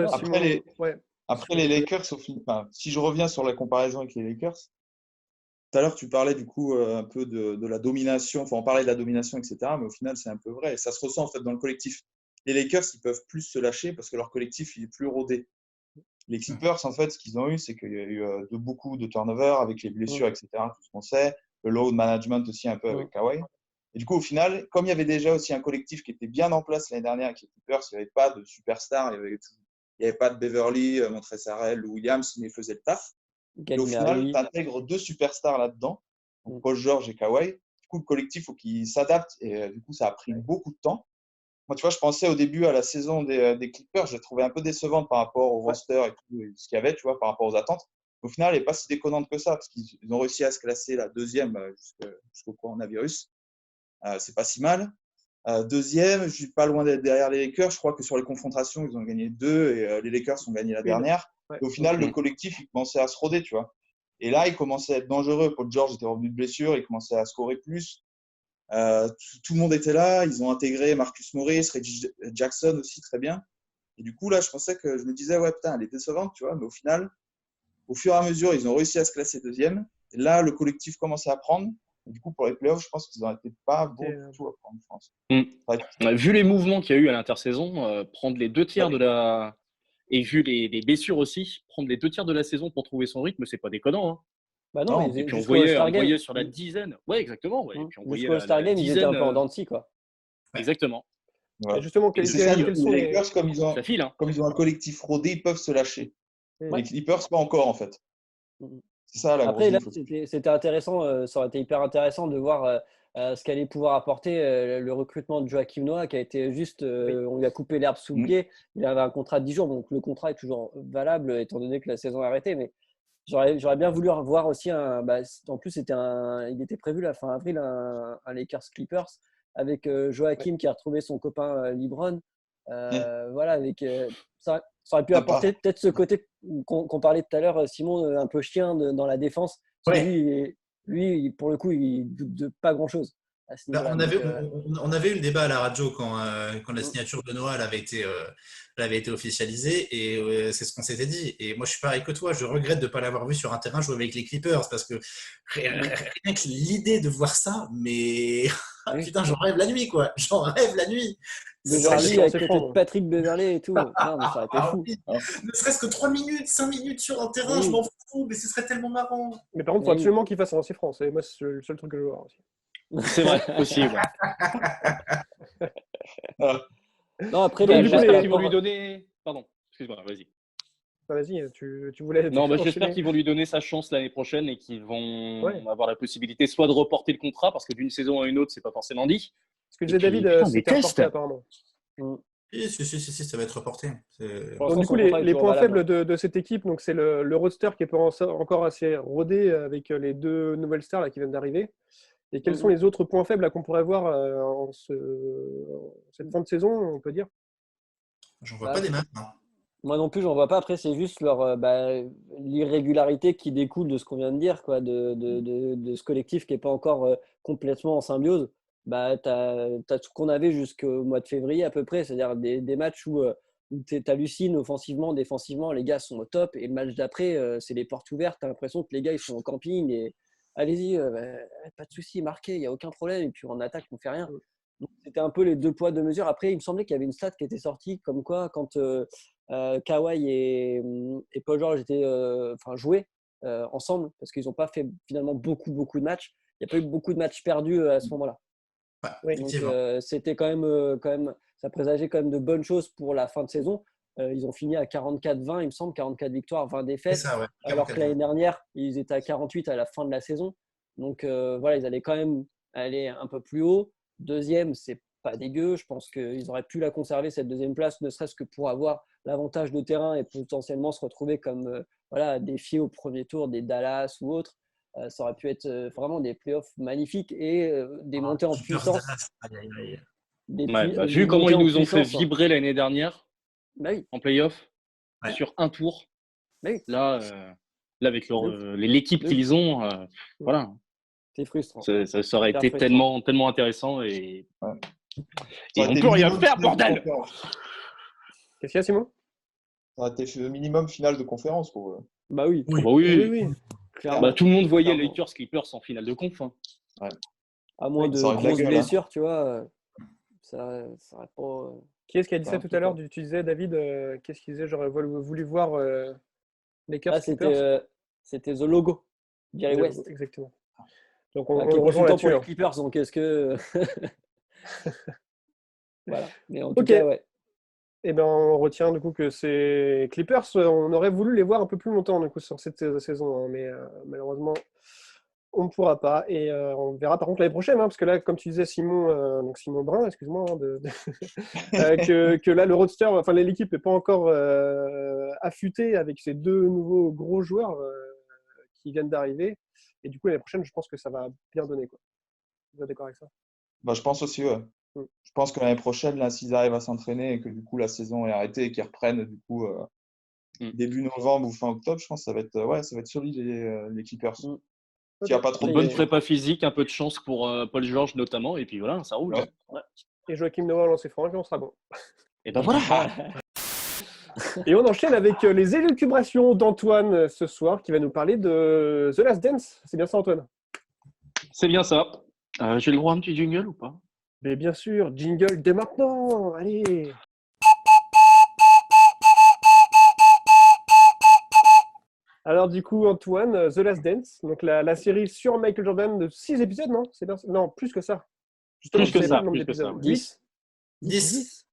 après, les Lakers, si je reviens sur la comparaison avec les Lakers, tout à l'heure, tu parlais du coup un peu de la domination, enfin on parlait de la domination, etc. Mais au final, c'est un peu vrai. Et ça se ressent en fait dans le collectif. Les Lakers, ils peuvent plus se lâcher parce que leur collectif, il est plus rodé. Les Clippers, en fait, ce qu'ils ont eu, c'est qu'il y a eu beaucoup de turnover avec les blessures, etc. Tout ce qu'on sait. Le load management aussi un peu avec Kawhi. Et du coup, au final, comme il y avait déjà aussi un collectif qui était bien en place l'année dernière avec les Clippers, il n'y avait pas de superstar, il n'y avait pas de Beverly, Montrezl ou Williams, mais ils faisaient le taf. Et au final, tu intègres 2 superstars là-dedans, donc Paul George et Kawhi. Du coup, le collectif, il faut qu'il s'adapte. Et du coup, ça a pris beaucoup de temps. Moi, tu vois, je pensais au début à la saison des Clippers. Je l'ai trouvée un peu décevante par rapport au roster et tout, et ce qu'il y avait, tu vois, par rapport aux attentes. Au final, elle n'est pas si déconnante que ça, parce qu'ils ont réussi à se classer la deuxième jusqu'au coronavirus. C'est pas si mal. Deuxième, je suis pas loin d'être derrière les Lakers. Je crois que sur les confrontations, ils ont gagné 2 et les Lakers ont gagné la dernière. Et au final, le collectif, il commençait à se roder, tu vois. Et là, il commençait à être dangereux. Paul George était revenu de blessure, il commençait à scorer plus. Tout le monde était là. Ils ont intégré Marcus Morris, Reggie Jackson aussi, très bien. Et du coup, là, je me disais, ouais, putain, elle est décevante, tu vois. Mais au final, au fur et à mesure, ils ont réussi à se classer deuxième. Et là, le collectif commençait à prendre. Et du coup, pour les playoffs, je pense qu'ils n'en étaient pas bons du tout à prendre, je pense. Vu les mouvements qu'il y a eu à l'intersaison, prendre les 2 tiers de la… Et vu les blessures aussi, prendre les 2 tiers de la saison pour trouver son rythme, c'est pas déconnant. Hein. Bah non, et puis on voyait sur la dizaine. Ouais, exactement. Ouais. Et puis on voyait jusqu'au Star Game, ils étaient un peu en dents de scie, quoi. Exactement. Ouais. Justement, quels sont les Lakers, comme ils ont un collectif rodé, ils peuvent se lâcher. Les Clippers, pas encore, en fait. C'est ça la Après, là, grosse c'était intéressant, ça aurait été hyper intéressant de voir ce qu'allait pouvoir apporter le recrutement de Joakim Noah, qui a été juste, on lui a coupé l'herbe sous le pied. Il avait un contrat de 10 jours, donc le contrat est toujours valable étant donné que la saison est arrêtée. Mais j'aurais bien voulu voir aussi en plus, il était prévu la fin avril un Lakers Clippers avec Joakim qui a retrouvé son copain LeBron. Voilà, avec ça aurait pu apporter peut-être ce côté qu'on parlait tout à l'heure, Simon, un peu chien dans la défense. Parce que lui, pour le coup, il doute de pas grand-chose. On avait eu le débat à la radio quand la signature de Noah avait été officialisée et c'est ce qu'on s'était dit. Et moi, je suis pareil que toi. Je regrette de ne pas l'avoir vu sur un terrain jouer avec les Clippers parce que rien que l'idée de voir ça, mais putain, j'en rêve la nuit, quoi. J'en rêve la nuit. De voir lui avec côté de Patrick Beverley et tout. Non, mais ça aurait été fou. Ne serait-ce que 3 minutes, 5 minutes sur un terrain, je m'en fous, mais ce serait tellement marrant. Mais par contre, il faut absolument qu'il fasse un lancer franc. Moi, c'est le seul truc que je veux voir aussi. C'est vrai, possible. Non, après, Donc, les du coup, gars, j'espère qu'ils vont lui donner. Pardon, excuse-moi, vas-y. Vas-y, tu voulais. Non, j'espère enchaîner. qu'ils vont lui donner sa chance l'année prochaine et qu'ils vont Ouais. avoir la possibilité soit de reporter le contrat, parce que d'une saison à une autre, c'est pas forcément dit. Ce que Et disait puis, David, putain, c'était des reporté tests. apparemment. Si, ça va être reporté. Pour Donc, l'instant, du coup, son contrat est les toujours points valable. faibles de cette équipe, donc c'est le roster qui est pas encore assez rodé avec les deux nouvelles stars là, qui viennent d'arriver. Et quels sont les autres points faibles là, qu'on pourrait voir en cette fin de saison, on peut dire? J'en vois pas des masses. Non. Moi non plus, j'en vois pas. Après, c'est juste l'irrégularité qui découle de ce qu'on vient de dire, quoi, de ce collectif qui n'est pas encore complètement en symbiose. Bah, tu as ce qu'on avait jusqu'au mois de février à peu près, c'est-à-dire des matchs où tu hallucines offensivement, défensivement, les gars sont au top. Et le match d'après, c'est les portes ouvertes. Tu as l'impression que les gars ils sont en camping et allez-y, pas de souci, marquez, il n'y a aucun problème. Et puis en attaque, on ne fait rien. Donc, c'était un peu les deux poids, deux mesures. Après, il me semblait qu'il y avait une stat qui était sortie comme quoi, quand Kawhi et Paul George jouaient ensemble, parce qu'ils n'ont pas fait finalement beaucoup de matchs. Il n'y a pas eu beaucoup de matchs perdus à ce moment-là. Ouais, Donc c'était quand même, ça présageait quand même de bonnes choses pour la fin de saison. Ils ont fini à 44-20, il me semble, 44 victoires, 20 défaites. C'est ça, ouais. Alors que l'année dernière, ils étaient à 48 à la fin de la saison. Donc voilà, ils allaient quand même aller un peu plus haut. Deuxième, c'est pas dégueu. Je pense qu'ils auraient pu la conserver, cette deuxième place, ne serait-ce que pour avoir l'avantage de terrain et potentiellement se retrouver comme défiés au premier tour des Dallas ou autres. Ça aurait pu être vraiment des playoffs magnifiques et des montées en puissance. Vu comment ils nous ont fait vibrer l'année dernière en playoff sur un tour, là avec l'équipe qu'ils ont, voilà. C'est frustrant. Ça aurait été tellement intéressant et on peut rien faire, bordel. Qu'est-ce qu'il y a, Simon? Ça aurait été le minimum final de conférence pour eux. Bah oui. Oui. Tout le monde voyait les Lakers Clippers en finale de conf. Hein. Ouais. À moins de grosses blessures, tu vois, ça aurait pas. Qui est-ce qui a dit ça tout à l'heure? Tu disais, David, qu'est-ce qu'il disait? J'aurais voulu voir Lakers Clippers. C'était The Logo, Jerry West. Exactement. Donc on qui est rejoint consultant là-dessus. pour les Clippers, donc est-ce que voilà. Mais en tout Ok. cas, ouais. Eh ben, on retient du coup que ces Clippers, on aurait voulu les voir un peu plus longtemps du coup, sur cette saison, hein, mais malheureusement, on ne pourra pas. Et on verra par contre l'année prochaine, hein, parce que là, comme tu disais, Simon Brun, excuse-moi, hein, que là, le roster, enfin l'équipe n'est pas encore affûtée avec ces deux nouveaux gros joueurs qui viennent d'arriver. Et du coup, l'année prochaine, je pense que ça va bien donner, quoi. Vous êtes d'accord avec ça? Je pense aussi, ouais. Je pense que l'année prochaine, là, s'ils arrivent à s'entraîner et que du coup la saison est arrêtée et qu'ils reprennent du coup début novembre ou fin octobre, je pense que ça va être solide les Clippers. S'il n'y a pas trop de bonne prépa physique, un peu de chance pour Paul George notamment, et puis voilà, ça roule. Ouais. Ouais. Et Joachim Noah lancé franc, et on sera bon. Et ben voilà. Et on enchaîne avec les élucubrations d'Antoine ce soir, qui va nous parler de The Last Dance. C'est bien ça, Antoine? C'est bien ça. J'ai le droit à un petit jingle ou pas? Mais bien sûr, jingle dès maintenant. Allez. Alors du coup, Antoine, The Last Dance, donc la série sur Michael Jordan de 6 épisodes, non? C'est bien... Non, plus que ça. Justement, plus que ça. 10. 10.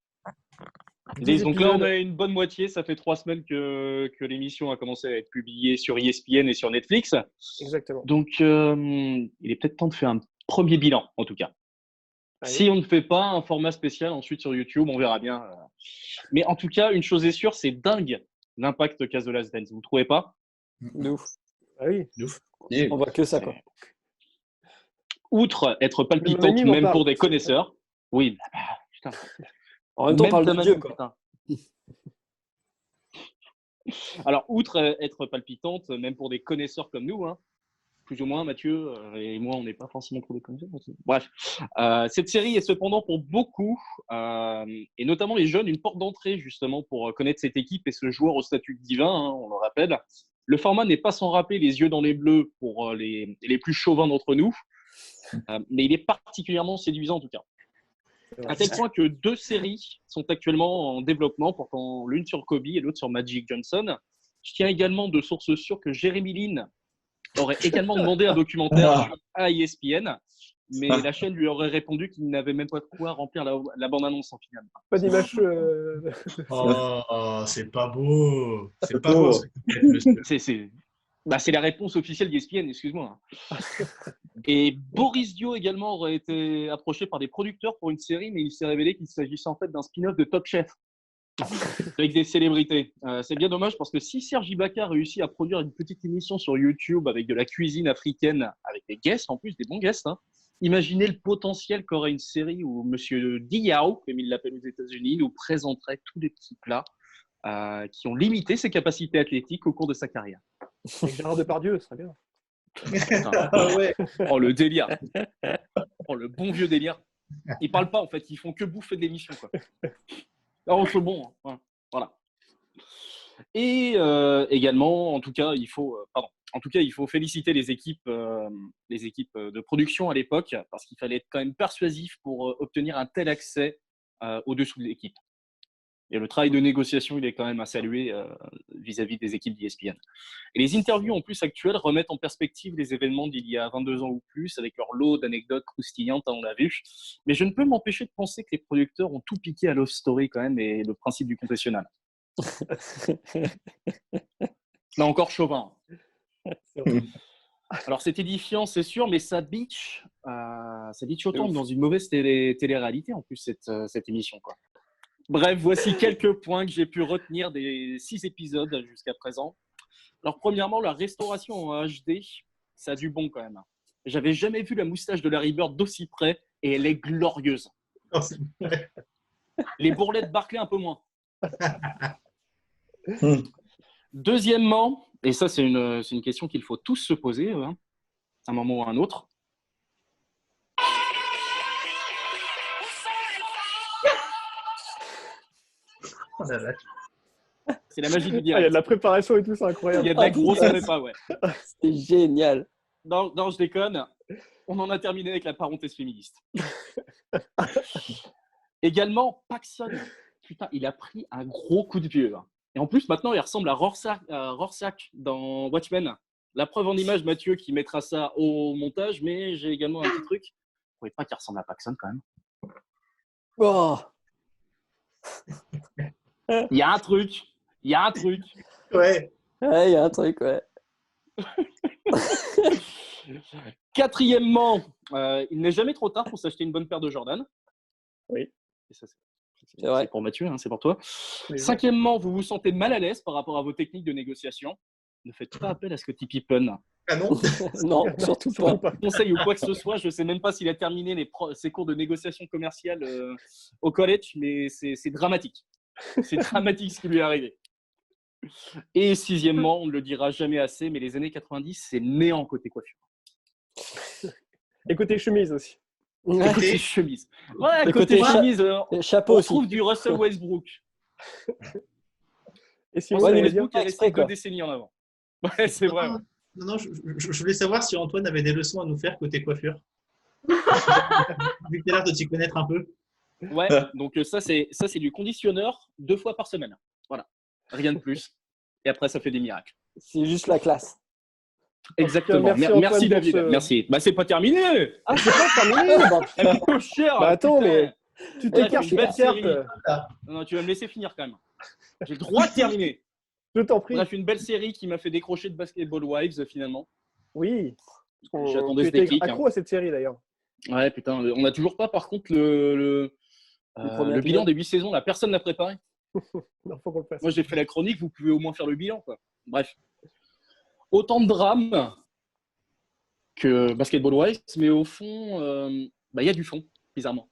Donc là, on a une bonne moitié. Ça fait 3 semaines que l'émission a commencé à être publiée sur ESPN et sur Netflix. Exactement. Donc, il est peut-être temps de faire un premier bilan, en tout cas. Allez. Si on ne fait pas un format spécial ensuite sur YouTube, on verra bien. Mais en tout cas, une chose est sûre, c'est dingue l'impact qu'a The Last Dance. Vous ne trouvez pas? De ouf. Ah oui. De ouf. On voit que ça, quoi. Outre être palpitante, même pour des connaisseurs. Oui, putain. En même temps, on parle de Dieu, quoi. Alors, outre être palpitante, même pour des connaisseurs comme nous, hein, plus ou moins, Mathieu et moi, on n'est pas forcément pour des connaisseurs. Bref, cette série est cependant pour beaucoup, et notamment les jeunes, une porte d'entrée justement pour connaître cette équipe et ce joueur au statut divin, hein, on le rappelle. Le format n'est pas sans rappeler les yeux dans les bleus pour les plus chauvins d'entre nous, mais il est particulièrement séduisant en tout cas. À tel point que 2 séries sont actuellement en développement, pourtant l'une sur Kobe et l'autre sur Magic Johnson. Je tiens également de sources sûres que Jeremy Lin aurait également demandé un documentaire à ESPN. mais la chaîne lui aurait répondu qu'il n'avait même pas de quoi remplir la bande-annonce en finale. Pas d'image. C'est pas beau. C'est pas beau. beau. C'est la réponse officielle d'ESPN, excuse-moi. Et Boris Dio également aurait été approché par des producteurs pour une série, mais il s'est révélé qu'il s'agissait en fait d'un spin-off de Top Chef avec des célébrités. C'est bien dommage parce que si Serge Ibaka réussit à produire une petite émission sur YouTube avec de la cuisine africaine, avec des guests en plus, des bons guests, imaginez le potentiel qu'aurait une série où Monsieur Diao, comme il l'appelle aux États-Unis, nous présenterait tous les petits plats qui ont limité ses capacités athlétiques au cours de sa carrière. Avec Gérard Depardieu, ce serait bien. Ouais. Oh, le délire. Oh, le bon vieux délire. Ils parlent pas, en fait. Ils font que bouffer de l'émission, quoi. Oh, c'est bon. Voilà. Et également, en tout cas, il faut féliciter les équipes de production à l'époque parce qu'il fallait être quand même persuasif pour obtenir un tel accès au-dessous de l'équipe. Et le travail de négociation, il est quand même à saluer vis-à-vis des équipes d'ESPN. Et les interviews en plus actuelles remettent en perspective les événements d'il y a 22 ans ou plus, avec leur lot d'anecdotes croustillantes, on l'a vu. Mais je ne peux m'empêcher de penser que les producteurs ont tout piqué à Love Story quand même et le principe du confessionnal. Là encore, chauvin. Alors c'est édifiant, c'est sûr, mais ça bitch autant que dans une mauvaise télé-réalité en plus, cette émission, quoi. Bref, voici quelques points que j'ai pu retenir des 6 épisodes jusqu'à présent. Alors, premièrement, la restauration en HD, ça a du bon quand même. J'avais jamais vu la moustache de Larry Bird d'aussi près et elle est glorieuse. Les bourrelets de Barclay, un peu moins. Deuxièmement, et ça, c'est une question qu'il faut tous se poser, à un moment ou à un autre. C'est la magie du direct. Il y a de la préparation et tout, c'est incroyable. Il y a de la grosse prépa, ouais. C'est génial. Non, je déconne. On en a terminé avec la parenthèse féministe. Également, Paxson. Putain, il a pris un gros coup de vieux. Et en plus, maintenant, il ressemble à Rorschach dans Watchmen. La preuve en image, Mathieu, qui mettra ça au montage, mais j'ai également un petit truc. Vous ne trouvez pas qu'il ressemble à Paxson quand même? Oh. Il y a un truc. Ouais. Ouais, il y a un truc, ouais. Quatrièmement, il n'est jamais trop tard pour s'acheter une bonne paire de Jordan. Oui. Et ça, c'est pour Mathieu, c'est pour toi. Oui, Cinquièmement, vous vous sentez mal à l'aise par rapport à vos techniques de négociation. Ne faites pas appel à Scottie Pippen. Ah non. Non, surtout pas. Conseil ou quoi que ce soit, je ne sais même pas s'il a terminé ses cours de négociation commerciale au college, mais c'est dramatique. C'est dramatique ce qui lui est arrivé. Et sixièmement, on ne le dira jamais assez, mais les années 90, c'est néant côté coiffure. Et côté chemise aussi. Côté chemise. Ouais, côté chemise, chapeau on aussi. trouve du Russell Westbrook. Et si Russell ouais, Westbrook est resté exprès, quoi. 2 décennies en avant. Ouais, c'est vrai. Ouais. Non, je voulais savoir si Antoine avait des leçons à nous faire côté coiffure. Vu que tu as l'air de t'y connaître un peu. Ouais, donc ça c'est du conditionneur 2 fois par semaine. Voilà, rien de plus. Et après, ça fait des miracles. C'est juste la classe. Exactement. Merci David. Merci. Bah, c'est pas terminé. Ah, c'est pas terminé. Trop cher. Bah attends, putain. mais tu t'écartes une belle la série. carte. Non, tu vas me laisser finir quand même. J'ai le droit de terminer. Je t'en prie. Bref, une belle série qui m'a fait décrocher de Basketball Wives finalement. Oui. J'attendais ce Tu étais déclic. accro à cette série d'ailleurs. Ouais, putain, on n'a toujours pas par contre le bilan des 8 saisons. Là, personne n'a préparé. Non, faut qu'on le fasse. Moi, j'ai fait la chronique. Vous pouvez au moins faire le bilan, quoi. Bref, autant de drames que Basketball Wives, mais au fond, il y a du fond, bizarrement.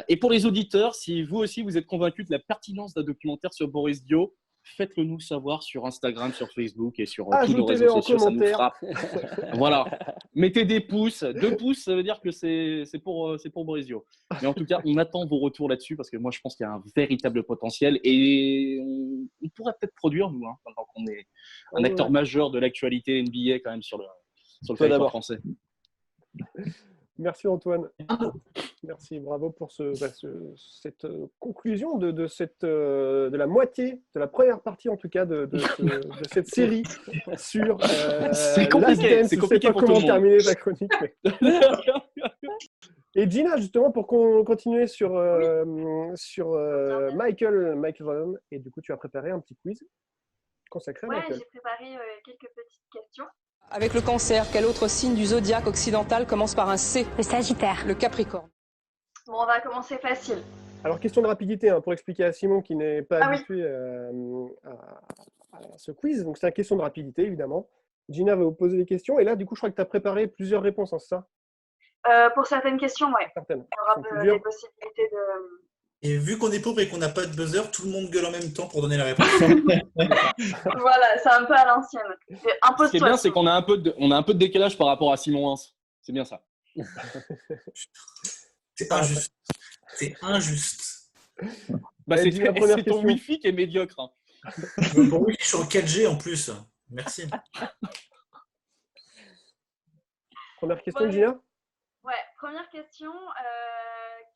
Et pour les auditeurs, si vous aussi vous êtes convaincus de la pertinence d'un documentaire sur Boris Dio, faites-le nous savoir sur Instagram, sur Facebook et sur tous nos réseaux sociaux. Ça nous frappe. Voilà. Mettez des pouces. 2 pouces, ça veut dire que c'est pour Boris Dio. Mais en tout cas, on attend vos retours là-dessus parce que moi, je pense qu'il y a un véritable potentiel et on pourrait peut-être produire, nous, pendant qu'on est un acteur majeur de l'actualité NBA quand même sur le territoire français. Merci Antoine. Merci, bravo pour cette conclusion de la moitié, de la première partie en tout cas de cette série sur C'est Last compliqué, Dance. c'est Je sais compliqué pas pour tout comment le monde. terminer ta chronique. Et Gina, justement, pour continuer sur Michael Jordan, et du coup tu as préparé un petit quiz consacré à Ouais, Michael. j'ai préparé quelques petites questions. Avec le cancer, quel autre signe du zodiaque occidental commence par un C? Le Sagittaire. Le Capricorne. Bon, on va commencer facile. Alors, question de rapidité, hein, pour expliquer à Simon qui n'est pas Ah oui. habitué à ce quiz. Donc, c'est une question de rapidité, évidemment. Gina va vous poser des questions. Et là, du coup, je crois que tu as préparé plusieurs réponses, hein, c'est ça? Pour certaines questions, ouais. Certaines. Il y aura Sont plus dures. des possibilités de... Et vu qu'on est pauvre et qu'on n'a pas de buzzer, tout le monde gueule en même temps pour donner la réponse. Voilà, c'est un peu à l'ancienne. Ce qui est bien, c'est qu'on a un peu de décalage par rapport à Simon Hins. C'est bien ça. C'est injuste. C'est injuste. Bah, Dis la première c'est ton question. Wi-Fi qui est médiocre. Hein. Bon, oui, je suis en 4G en plus. Merci. Première question, Ouais. Gina? Ouais, première question.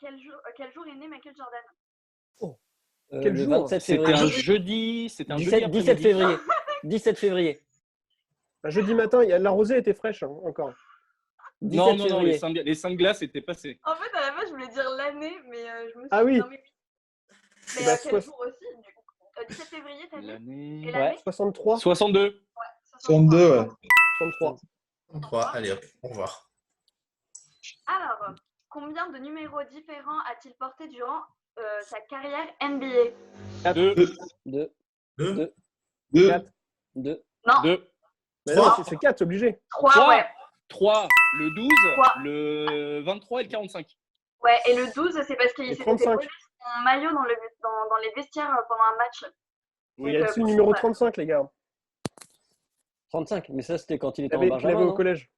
Quel jour est né Michael Jordan? Quel Le jour? 27 C'était février. un jeudi. C'était un 17 jeudi 17 après-midi. février. 17 février. Un jeudi matin, la rosée était fraîche, hein, encore. 17 Non, février. les 5 glaces étaient passées. En fait, à la base, je voulais dire l'année, mais je me suis Ah oui. Non, mais Eh mais ben, quel jour aussi, du coup 17 février, t'as dit? Et L'année. l'année? 63? 62. 62, ouais. 63. 3, allez hop, au revoir. Alors, combien de numéros différents a-t-il porté durant sa carrière NBA? 2. 2. 2, 2, 4. 2. Non, 2. Mais non, Trois. c'est 4, c'est obligé. 3, Trois. ouais. 3. Le 12. Trois. Le 23 et le 45. Ouais, et le 12, c'est parce qu'il Et s'était 35. volé son maillot dans les vestiaires pendant un match. Il y a Donc, aussi le pour numéro ça. 35, les gars. 35. Mais ça, c'était quand il Il était en avait Benjamin. au non collège.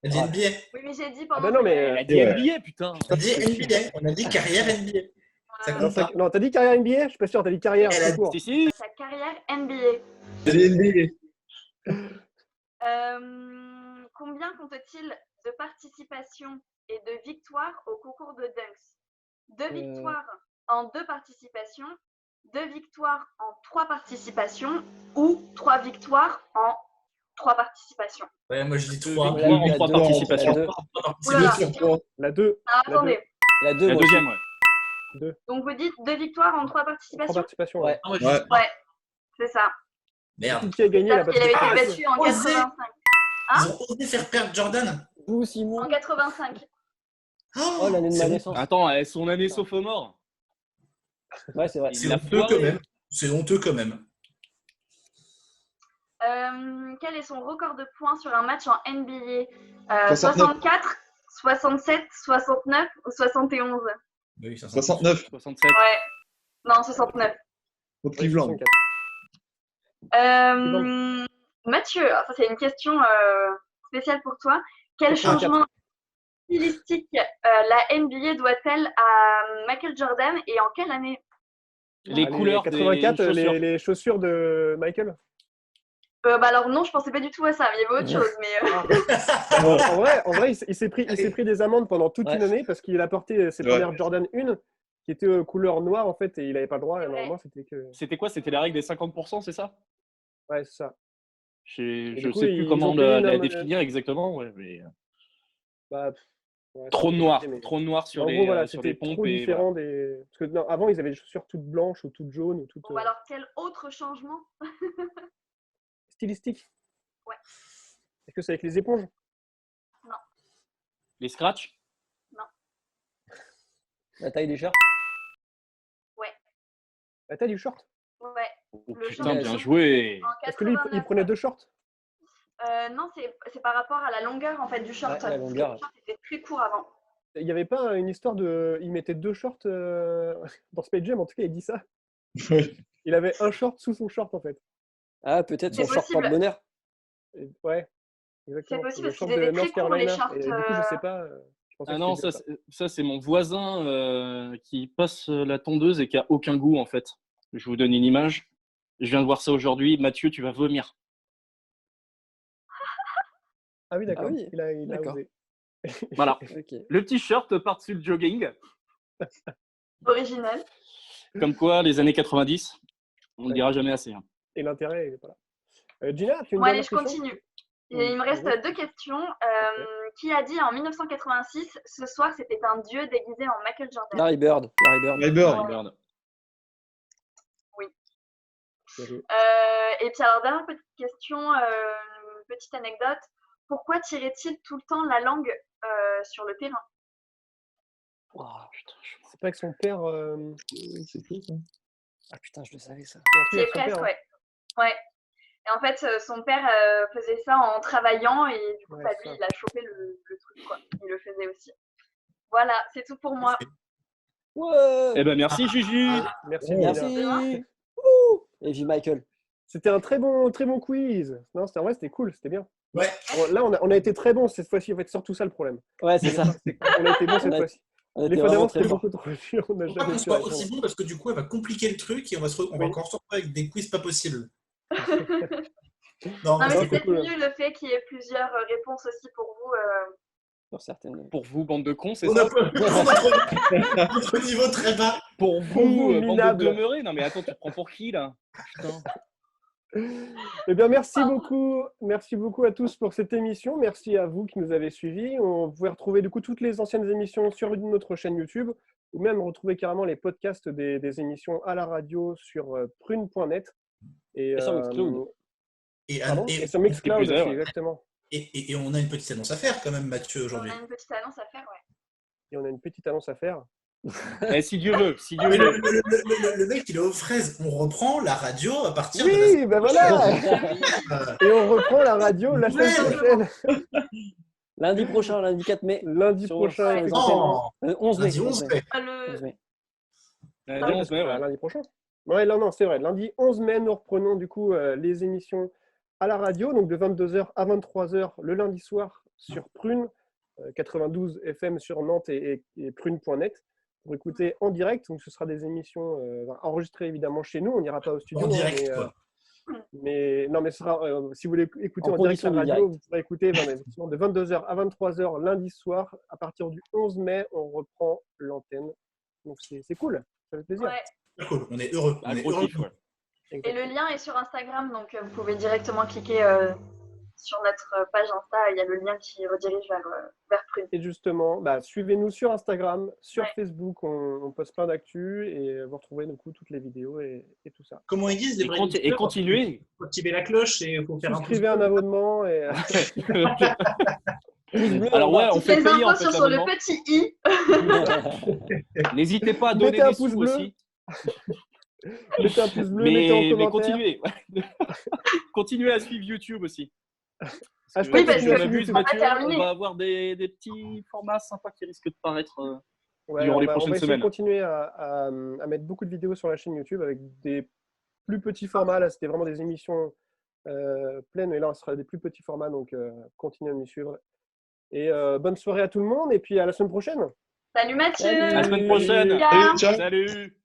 on a dit NBA. Oui, mais j'ai dit Ah pendant bah non, sa mais carrière. Elle a dit Ouais. NBA, putain. On a dit NBA. On a dit carrière NBA. Ça Voilà. Non, compte pas. non, t'as dit carrière NBA? Je suis pas sûr, t'as dit carrière Elle a tout court. Si. Sa carrière NBA. c'est NBA. Combien compte-t-il de participations et de victoires au concours de Dunks? 2 victoires en 2 participations, 2 victoires en 3 participations ou 3 victoires en 3 participations? Ouais, moi je dis 2 3. victoires en La 3 deux. participations. La deux. Oula. C'est 2 sur 3. La 2. Ah, La attendez. La 2, La moi aussi. deuxième, ouais. Donc vous dites 2 victoires en 3 3 participations? participations. Ouais. Ah, moi, je dis Ouais. Ouais, c'est ça. Merde. Qui a gagné la Parce qu'il avait été participation? battu en Osé. 85. Ils ont osé faire perdre Jordan. Vous, Simon. En 85. Oh, l'année de c'est ma naissance. Attends, son année sophomore. Ouais, c'est vrai. Il C'est l'a honteux foiré. quand même. C'est honteux quand même. Quel est son record de points sur un match en NBA? 69. 64, 67, 69 ou 71? Oui, ça 69 67. Ouais. Non, 69. au Cleveland. 64. Mathieu, ça c'est une question spéciale pour toi. Quel 84. changement stylistique la NBA doit-elle à Michael Jordan et en quelle année? Les couleurs des 84, chaussures. les chaussures de Michael. Bah alors non, je pensais pas du tout à ça, mais il y avait autre chose. Mais En vrai, il s'est pris des amendes pendant toute une année parce qu'il a porté ses premières Jordan 1 qui étaient couleur noire en fait et il n'avait pas le droit. Et normalement, c'était que. C'était quoi? C'était la règle des 50%, c'est ça? Ouais, c'est ça. Je du sais coup, plus ils comment ont payé la une- définir exactement. Ouais, mais... Bah, ouais, Trop de c'est noir. compliqué, mais- Trop de noir sur En les, gros, voilà, sur les c'était pompes. trop Et différent des. Parce que non, avant, ils avaient des chaussures toutes blanches ou toutes jaunes ou toutes bon, alors quel autre changement? stylistiques. Ouais. Est-ce que c'est avec les éponges? les scratchs. La taille des shirts. La taille du short? Ouais. Oh, Le putain, short. bien joué. En Parce que lui, il 89. prenait 2 shorts. Non, c'est par rapport à la longueur en fait du short. Ouais, la longueur. Le short était très court avant. Il n'y avait pas une histoire de. Il mettait 2 shorts dans Space Jam, en tout cas, il dit ça. Oui. Il avait un short sous son short, en fait. Ah, peut-être C'est son short possible. porte-bonheur. Ouais, exactement. possible, Le parce short qu'ils de étaient très North courts, les Carolina. shorts, Et du coup, je sais pas. Je pensais Ah que non, c'était ça, bien ça c'est mon voisin qui passe la tondeuse et qui a aucun goût en fait. Je vous donne une image. Je viens de voir ça aujourd'hui. Mathieu, tu vas vomir. Ah oui, d'accord. Ah oui, Il a d'accord. osé. Voilà. Ok. Le t-shirt par-dessus le jogging. Original. Comme quoi, les années 90, on ne le dira jamais assez. Hein. Et l'intérêt, il est pas là. Gina, tu as une Bon, allez, dernière je question? continue. Et il me reste Vas-y. 2 questions. Qui a dit en 1986, ce soir, c'était un dieu déguisé en Michael Jordan? Larry Bird. Larry Bird. Ray Bird. Harry Bird. Et puis alors, dernière petite question, petite anecdote. Pourquoi tirait-il tout le temps la langue sur le terrain? Oh, putain, C'est pas que son père. C'est fou, ça. ah, putain, je le savais ça. Qui est presque, ouais. Ouais. Et en fait, son père faisait ça en travaillant et du coup, Ouais, bah, ça. lui, il a chopé le truc, quoi. Il le faisait aussi. Voilà, c'est tout pour moi. Ouais. Eh ben, merci, Juju. Merci. Gina. Merci. Ouh. Et J. Michael. C'était un très bon quiz. Non, en vrai, c'était cool, c'était bien. Ouais. Bon, là, on a été très bons cette fois-ci. En fait, c'est surtout ça le problème. Ouais, c'est ça. On a été bons cette On a- fois-ci. On Les était fois vraiment d'avant, très c'était forts. beaucoup trop dur. On n'a Faut pas jamais qu'on pu soit répondre. aussi bon parce que du coup, elle va compliquer le truc et on va Oui. encore se retrouver avec des quiz pas possibles. Non, Non, mais c'est c'est peut-être cool. mieux le fait qu'il y ait plusieurs réponses aussi pour vous. Sur certaines. Pour vous, bande de cons, c'est on ça? a notre niveau très bas. Pour vous, vous, bande de minable. demeurés? Non, mais attends, tu te prends pour qui, là? Putain. Eh bien, merci beaucoup. Merci beaucoup à tous pour cette émission. Merci à vous qui nous avez suivis. On pouvait retrouver du coup toutes les anciennes émissions sur notre chaîne YouTube ou même retrouver carrément les podcasts des émissions à la radio sur prune.net. Et sur Mixcloud. Et sur Mixcloud Plus aussi, ouais. exactement. Et on a une petite annonce à faire quand même, Mathieu, On aujourd'hui. a une petite annonce à faire, ouais. Et on a une petite annonce à faire. Eh, si Dieu veut, si Dieu Mais veut. le mec, il est aux fraises. On reprend la radio à partir de la Oui, ben voilà. semaine. Et on reprend la radio la semaine Ouais. prochaine, Lundi prochain, lundi 4 mai. lundi Sur- prochain. sur les effectivement. antennes. 11 mai. Lundi 11 mai. Ah, le... 11 mai. Lundi Ouais, 11 mai, ouais. lundi prochain. Ouais, non, c'est vrai. Lundi 11 mai, nous reprenons du coup les émissions à la radio, donc de 22h à 23h le lundi soir sur Prune, 92 FM sur Nantes et prune.net pour écouter en direct. Donc ce sera des émissions enregistrées évidemment chez nous. On n'ira pas au studio. En direct, mais, quoi. mais ce sera, si vous voulez écouter En en direct condition la du radio, direct. vous pourrez écouter effectivement, de 22h à 23h lundi soir. À partir du 11 mai, on reprend l'antenne. Donc c'est cool, ça fait plaisir. Ouais. Très cool. On est heureux. Un On est gros heureux. kiff, ouais. Et le lien est sur Instagram, donc vous pouvez directement cliquer sur notre page Insta. Il y a le lien qui redirige vers Prune. Et justement, suivez-nous sur Instagram, sur Ouais. Facebook, on poste plein d'actu et vous retrouvez du coup toutes les vidéos et tout ça. Comment ils disent les vrais Et auditeurs, continuez. Il faut activer la cloche et il faut faire un pouce Souscrivez un bleu. abonnement et Alors ouais, on Toutes fait les payer en infos fait sur le l'abonnement. petit i. N'hésitez pas à donner Mettez un des pouce sous bleu. aussi. mettez un pouce bleu, mettez en Mais commentaire. continuez. Continuez à suivre YouTube aussi. Parce que, Oui, si parce je que ne m'abuse, on va Mathieu, terminer. on va avoir des petits formats sympas qui risquent de paraître Ouais, durant on les va prochaines essayer de semaines. continuer à mettre beaucoup de vidéos sur la chaîne YouTube avec des plus petits formats. Là, c'était vraiment des émissions pleines, et là, ce sera des plus petits formats, donc continuez à nous suivre. Et bonne soirée à tout le monde, et puis à la semaine prochaine. Salut Mathieu. À la semaine prochaine. Ciao. Ciao. Salut.